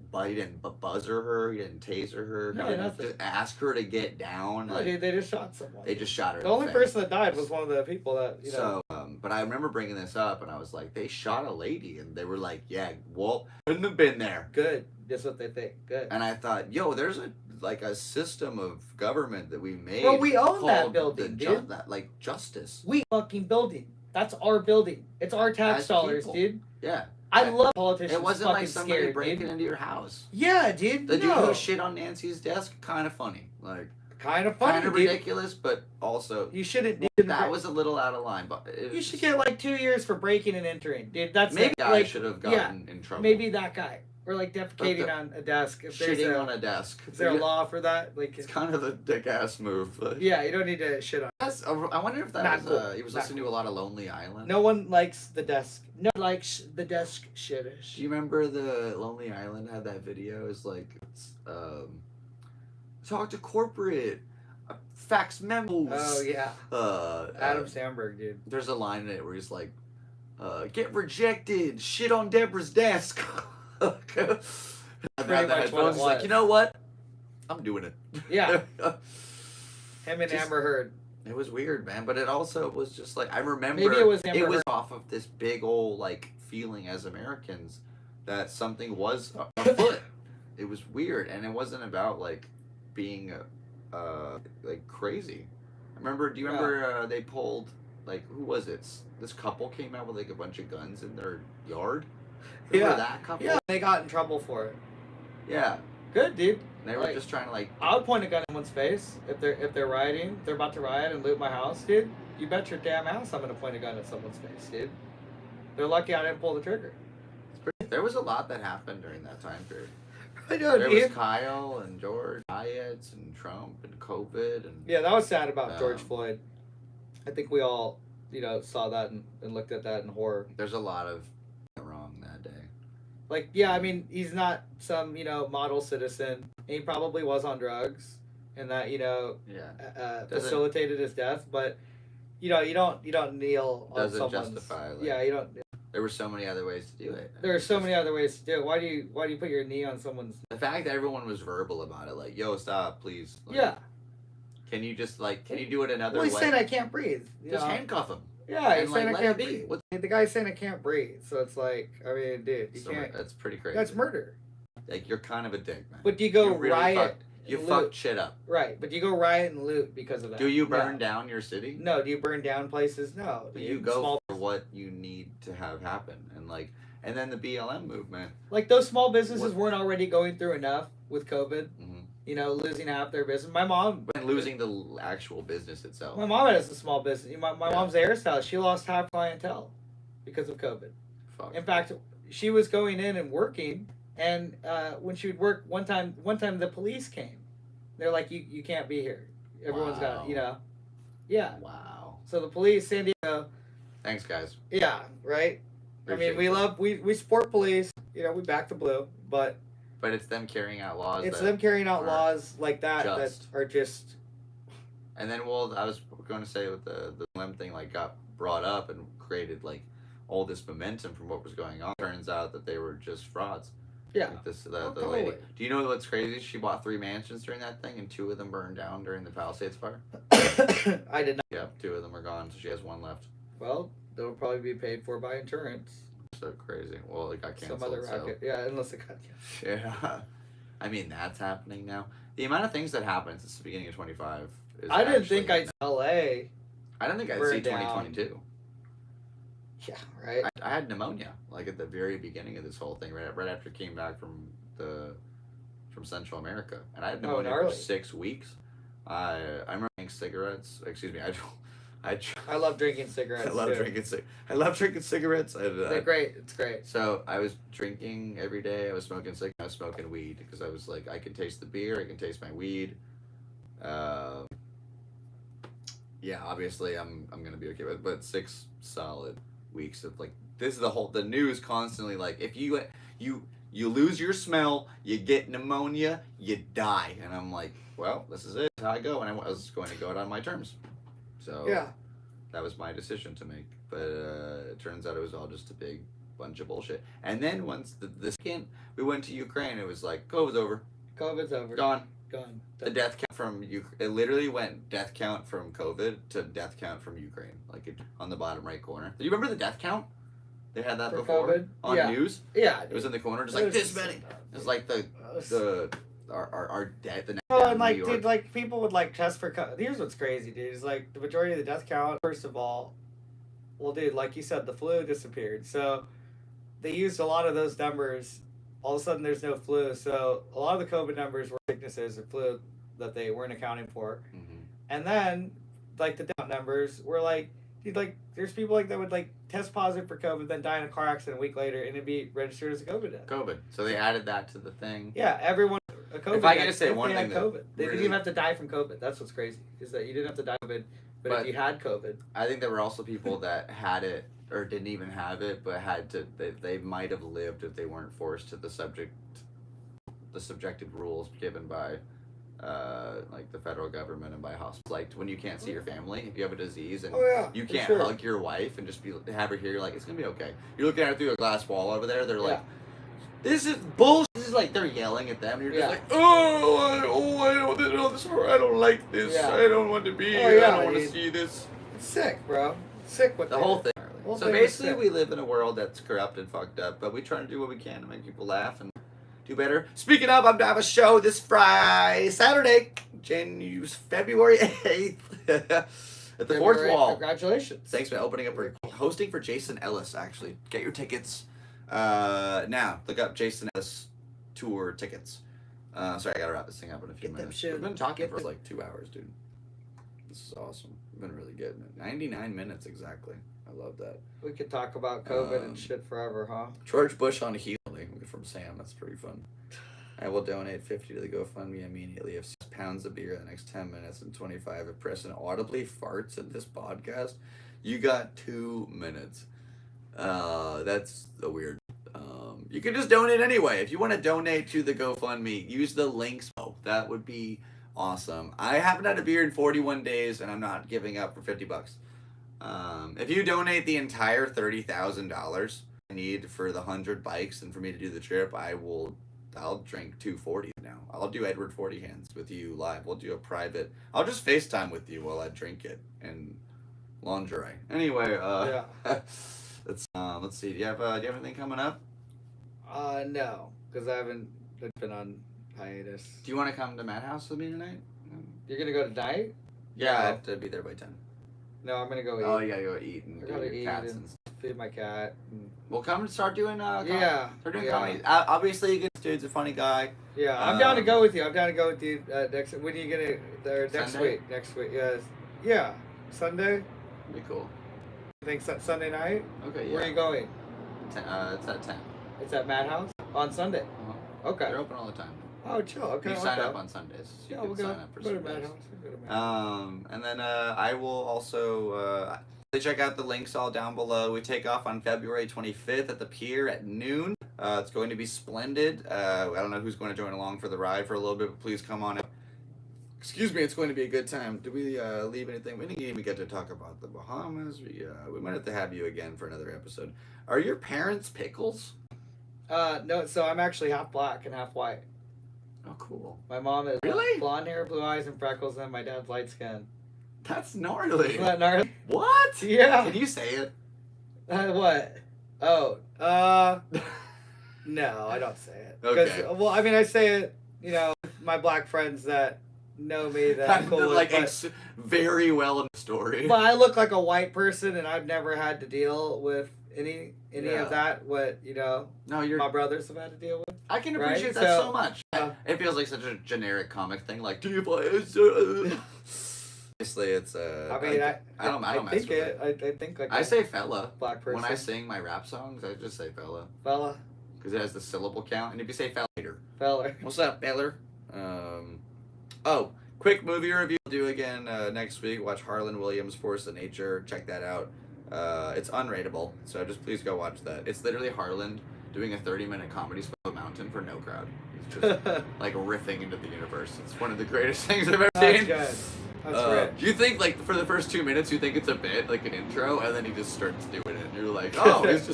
buzzer her. He didn't taser her. No, he didn't nothing. just ask her to get down. No, Like, dude, they just shot someone. they just shot her. The in only face. person that died was one of the people that So, but I remember bringing this up, and I was like, they shot a lady, and they were like, yeah, well, couldn't have been there. Good. That's what they think. Good. And I thought, yo, there's a system of government that we made. Bro, we own that called building, dude. like justice. We fucking building. That's our building. It's our tax As dollars, people. dude. Yeah. I love politicians. It wasn't fucking like somebody scared, breaking dude. into your house. Yeah, dude. The dude no. who shit on Nancy's desk, kind of funny. Like, Kind of funny, kind of dude. ridiculous, but also You shouldn't. that was a little out of line. But it You was- should get like 2 years for breaking and entering, dude. That's maybe it. guy Like, should have yeah, gotten in trouble. maybe that guy, or like defecating the- on a desk. If there's shitting a, on a desk. is there a law for that? Like, It's kind of a dick ass move. But yeah, you don't need to shit on. I wonder if that Not was cool. he was Not listening to a lot of Lonely Island. No one likes the desk. No one likes the desk shitters. Do you remember the Lonely Island had that video? It's like, talk to corporate, fax memos. Oh yeah, Adam Uh, Sandberg, dude. there's a line in it where he's like, get rejected, shit on Deborah's desk. I've Pretty got the much what headphones, it he's like, was. you know what? I'm doing it. Yeah. Him and Just- Amber Heard. It was weird, man. But it also was just like I remember. Maybe it was Amber it was Heard. off of this big old like feeling as Americans that something was afoot. It was weird, and it wasn't about like being like crazy. I remember. Do you remember they pulled like who was it? This couple came out with like a bunch of guns in their yard. Remember that couple? Yeah, they got in trouble for it. Yeah. Good, dude. They were Like, just trying to like. I would point a gun in someone's face if they're rioting. They're about to riot and loot my house, dude. You bet your damn ass I'm gonna point a gun at someone's face, dude. They're lucky I didn't pull the trigger. There was a lot that happened during that time period. I know, There dude. was Kyle and George, riots and Trump and COVID and. Yeah, that was sad about George Um, Floyd. I think we all, saw that and looked at that in horror. There's a lot of wrong that day. Like, yeah, I mean, he's not some, model citizen. And he probably was on drugs, and that, Yeah. facilitated his death. But, you don't kneel on Doesn't someone's. justify. Like, Yeah, you don't. There were so many other ways to do it. There are so many other ways to do it. Why do you put your knee on someone's? The fact that everyone was verbal about it, like, "Yo, stop, please." Like, Yeah. Can you just can you do it another Well, way? he's saying I can't breathe. Just handcuff him. Yeah, he's and, saying I let can't it be. breathe. What- The guy's saying I can't breathe. So it's like, I mean, dude, you can't. That's pretty crazy. That's murder. Like you're kind of a dick, man. But do you go You really riot? You and fucked loot? shit up. Right, but do you go riot and loot because of that? Do you No. burn down your city? No. Do you burn down places? No. But you go for what you need to have happen, and then the BLM movement. Like those small businesses What- weren't already going through enough with COVID. Mhm. Losing half their business. My mom. And losing the actual business itself. My mom has a small business. My Yeah. mom's a hairstylist. She lost half clientele because of COVID. Fuck. In fact, she was going in and working, and when she would work, one time the police came. They're like, you can't be here. Everyone's got, yeah. Wow. So the police, San Diego, Thanks, guys. yeah, right. Appreciate we support police. We back the blue, but But it's them carrying out laws. it's that them carrying out are laws like that just. that are just. And then, I was going to say with the BLM thing, got brought up and created all this momentum from what was going on. Turns out that they were just frauds. Yeah. Like the Totally. lady. Do you know what's crazy? She bought 3 mansions during that thing, and 2 of them burned down during the Palisades fire. I did not. Yeah, 2 of them are gone, so she has 1 left. Well, they'll probably be paid for by insurance. So crazy. Well, it got canceled. Some other so. racket. Yeah, unless it got canceled. Yeah. I mean, that's happening now. The amount of things that happened since the beginning of 25 is I didn't actually think I'd LA. I don't think I'd see burned down. 2022. Yeah, right. I had pneumonia at the very beginning of this whole thing, right after I came back from Central America, and I had pneumonia for gnarly. 6 weeks. I remember drinking cigarettes. Excuse me, I love drinking cigarettes. I love too. I love drinking cigarettes. They're great. It's great. So I was drinking every day. I was smoking cigarettes. I was smoking weed because I was like, I can taste the beer. I can taste my weed. Yeah, obviously I'm gonna be okay with it, but 6 solid weeks of this is the news constantly if you lose your smell, you get pneumonia, you die, and I'm like, well, this is it. This is how I go, and I was going to go out on my terms. So Yeah. that was my decision to make, but it turns out it was all just a big bunch of bullshit. And then once the second we went to Ukraine, it was like COVID's over, COVID's over. gone. Gone. The death count from it literally went death count from COVID to death count from Ukraine, on the bottom right corner. Do you remember the death count? They had that For before COVID? on Yeah. news. Yeah. It was in the corner, just It like was this many. It was like our dead. The next Oh, down and in New York. dude, people would test for COVID. Here's what's crazy, dude. Is the majority of the death count. First of all, well, dude, like you said, the flu disappeared. So they used a lot of those numbers. All of a sudden, there's no flu. So a lot of the COVID numbers were sicknesses or flu that they weren't accounting for. Mhm. And then, the death numbers were dude, there's people that would test positive for COVID, then die in a car accident a week later, and it'd be registered as a COVID death. COVID. So they added that to the thing. Yeah, everyone. A COVID If I could death, just say if one they had thing that COVID, they didn't really- even have to die from COVID. That's what's crazy is that you didn't have to die from COVID, but if But- you had COVID, I think there were also people that had it or didn't even have it, but had to. They might have lived if they weren't forced to the subjected rules given by, the federal government and by hospitals. When you can't see your family, if you have a disease and oh yeah, you for can't sure. hug your wife and just have her here, it's gonna be okay. You're looking at her through a glass wall over there. They're like, This is bullshit. This is like they're yelling at them. And you're just Yeah. like, I don't like this. Yeah. I don't want to be Oh, here. yeah, I don't want to dude. see this. It's sick, bro. It's sick with The whole thing. Whole So thing is basically, sick. we live in a world that's corrupt and fucked up, but we try to do what we can to make people laugh and do better. Speaking of, I'm going to have a show this Saturday, February 8th, at the Fourth Wall. Congratulations. Thanks for opening up for hosting for Jason Ellis, actually. Get your tickets now. Look up Jason Ellis tour tickets. Sorry, I got to wrap this thing up in a few Get them minutes. soon. We've been talking Get for them. like 2 hours, dude. This is awesome. We've been really getting it. 99 minutes exactly. I love that. We could talk about COVID Um, and shit forever, huh? George Bush on healing from Sam. That's pretty fun. I will donate 50 to the GoFundMe immediately if 6 pounds of beer in the next 10 minutes and 25 if Preston audibly farts in this podcast. You got 2 minutes. That's a weird. You can just donate anyway. If you want to donate to the GoFundMe, use the links. Oh, that would be awesome. I haven't had a beer in 41 days, and I'm not giving up for $50. If you donate the entire $30,000 I need for the 100 bikes and for me to do the trip, I'll drink 240 now. I'll do Edward 40 hands with you live. We'll do a private. I'll just FaceTime with you while I drink it in lingerie. Anyway, Yeah. let's see. Do you have anything coming up? No, because I haven't been on hiatus. Do you want to come to Madhouse with me tonight? You're gonna go tonight? Yeah, I have to be there by 10. No, I'm gonna go eat. Oh, you gotta go eat and I do gotta your eat cats and and stuff. feed my cat. And... We'll come and start doing Yeah. Start doing yeah. comedy. Obviously, you good dude's a funny guy. Yeah, I'm down to go Um, with you. I'm down to go with you next. When are you gonna? Next Sunday? week. Next week. Yes. Yeah. Sunday. Be cool. I think Sunday night. Okay, yeah. Where are you going? It's at 10. It's at Madhouse on Sunday. Uh-huh. Okay. They're open all the time. Oh, chill. Okay. You I'll sign go. up on Sundays. So you Yeah, can we'll go. sign up for Go to Sundays. Madhouse. We'll go to Madhouse. And then I will also check out the links all down below. We take off on February 25th at the pier at noon. It's going to be splendid. I don't know who's going to join along for the ride for a little bit, but please come on out. Excuse me, it's going to be a good time. Did we leave anything? We didn't even get to talk about the Bahamas. We might have to have you again for another episode. Are your parents pickles? No. So I'm actually half black and half white. Oh, cool. My mom is Really? blonde hair, blue eyes, and freckles, and my dad's light skin. That's gnarly. Isn't that gnarly? What? Yeah. Can you say it? What? Oh. No, I don't say it. 'Cause, Okay. well, I mean, I say it. You know, my black friends that know me that I'm cool with. like But, very well in the story. but I look like a white person, and I've never had to deal with any Yeah. of that. What No, you're. my brothers have had to deal with. I can right? appreciate that So- so much. Yeah. It feels like such a generic comic thing. Like, do you play? Obviously, it's I mean, I don't mess think with it. I think like I a say fella black person. when I sing my rap songs. I just say fella fella, because it has the syllable count. And if you say fella later, feller. what's up, feller? Oh, quick movie review. We'll do again next week. Watch Harlan Williams' Force of Nature. Check that out. It's unrateable, so just please go watch that. It's literally Harlan doing a 30-minute comedy spell on a mountain for no crowd. He's just like riffing into the universe. It's one of the greatest things I've ever That's seen. good. That's rich. You think like for the first 2 minutes you think it's a bit like an intro, and then he just starts doing it, and you're like, oh, he's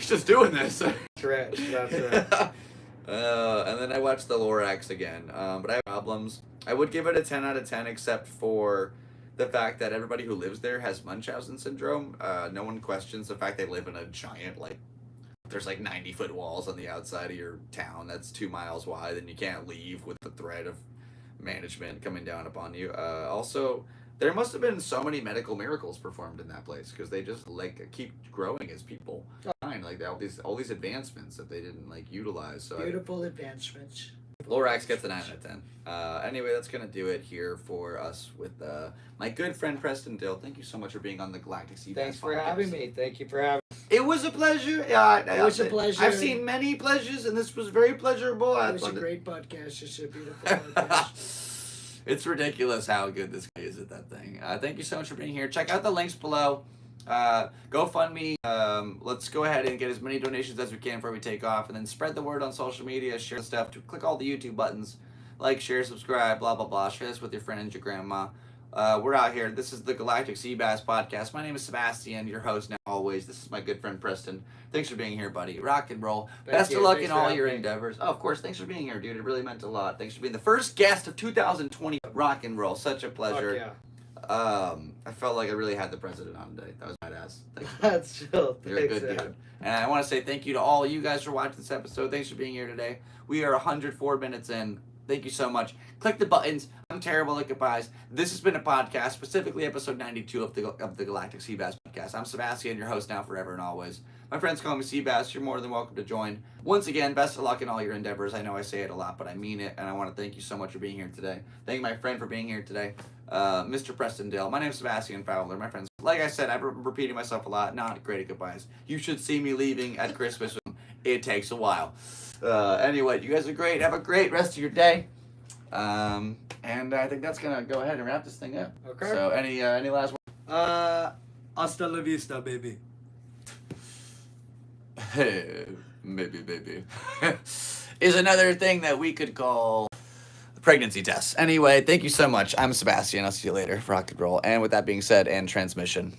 just doing this. That's rich. That's rich. And then I watched the Lorax again, but I have problems. I would give it a 10 out of 10, except for the fact that everybody who lives there has Munchausen syndrome. No one questions the fact they live in a giant, like, there's like 90-foot walls on the outside of your town that's 2 miles wide, and you can't leave with the threat of management coming down upon you. Also, there must have been so many medical miracles performed in that place because they just like keep growing as people. Fine, like all these advancements that they didn't like utilize. So Beautiful advancements. Lorax gets a 9 out of 10. Anyway, that's going to do it here for us with my good friend Preston Dill. Thank you so much for being on the Galactic Seabass Thanks for Podcast. having me. Thank you for having me. It was a pleasure. Yeah, It was a pleasure. I've seen many pleasures, and this was very pleasurable. It was a great podcast. It's a beautiful podcast. It's ridiculous how good this guy is at that thing. Thank you so much for being here. Check out the links below. GoFundMe. Let's go ahead and get as many donations as we can before we take off, and then spread the word on social media. Share the stuff. Click all the YouTube buttons. Like, share, subscribe, blah, blah, blah. Share this with your friends, your grandma. We're out here. This is the Galactic Seabass Podcast. My name is Sebastian, your host now always. This is my good friend Preston. Thanks for being here, buddy. Rock and roll. Best of luck in all your endeavors. Oh, of course. Thanks for being here, dude. It really meant a lot. Thanks for being the first guest of 2020. Rock and roll. Such a pleasure. Yeah. I felt like I really had the president on today. That was badass. Thanks. That's chill. You're a good dude. And I want to say thank you to all you guys for watching this episode. Thanks for being here today. We are 104 minutes in. Thank you so much. Click the buttons. I'm terrible at goodbyes. This has been a podcast, specifically episode 92 of the Galactic Seabass Podcast. I'm Sebastian, your host now, forever and always. My friends call me Seabass. You're more than welcome to join. Once again, best of luck in all your endeavors. I know I say it a lot, but I mean it, and I want to thank you so much for being here today. Thank my friend for being here today, Mr. Preston Dill. My name's Sebastian Fowler. My friends, like I said, I'm repeating myself a lot. Not great at goodbyes. You should see me leaving at Christmas. It takes a while. Anyway, you guys are great. Have a great rest of your day. And I think that's gonna go ahead and wrap this thing up. Okay. So any last Hasta la vista, baby. maybe is another thing that we could call pregnancy tests. Anyway, thank you so much. I'm Sebastian. I'll see you later. Rock and roll. And with that being said, and transmission.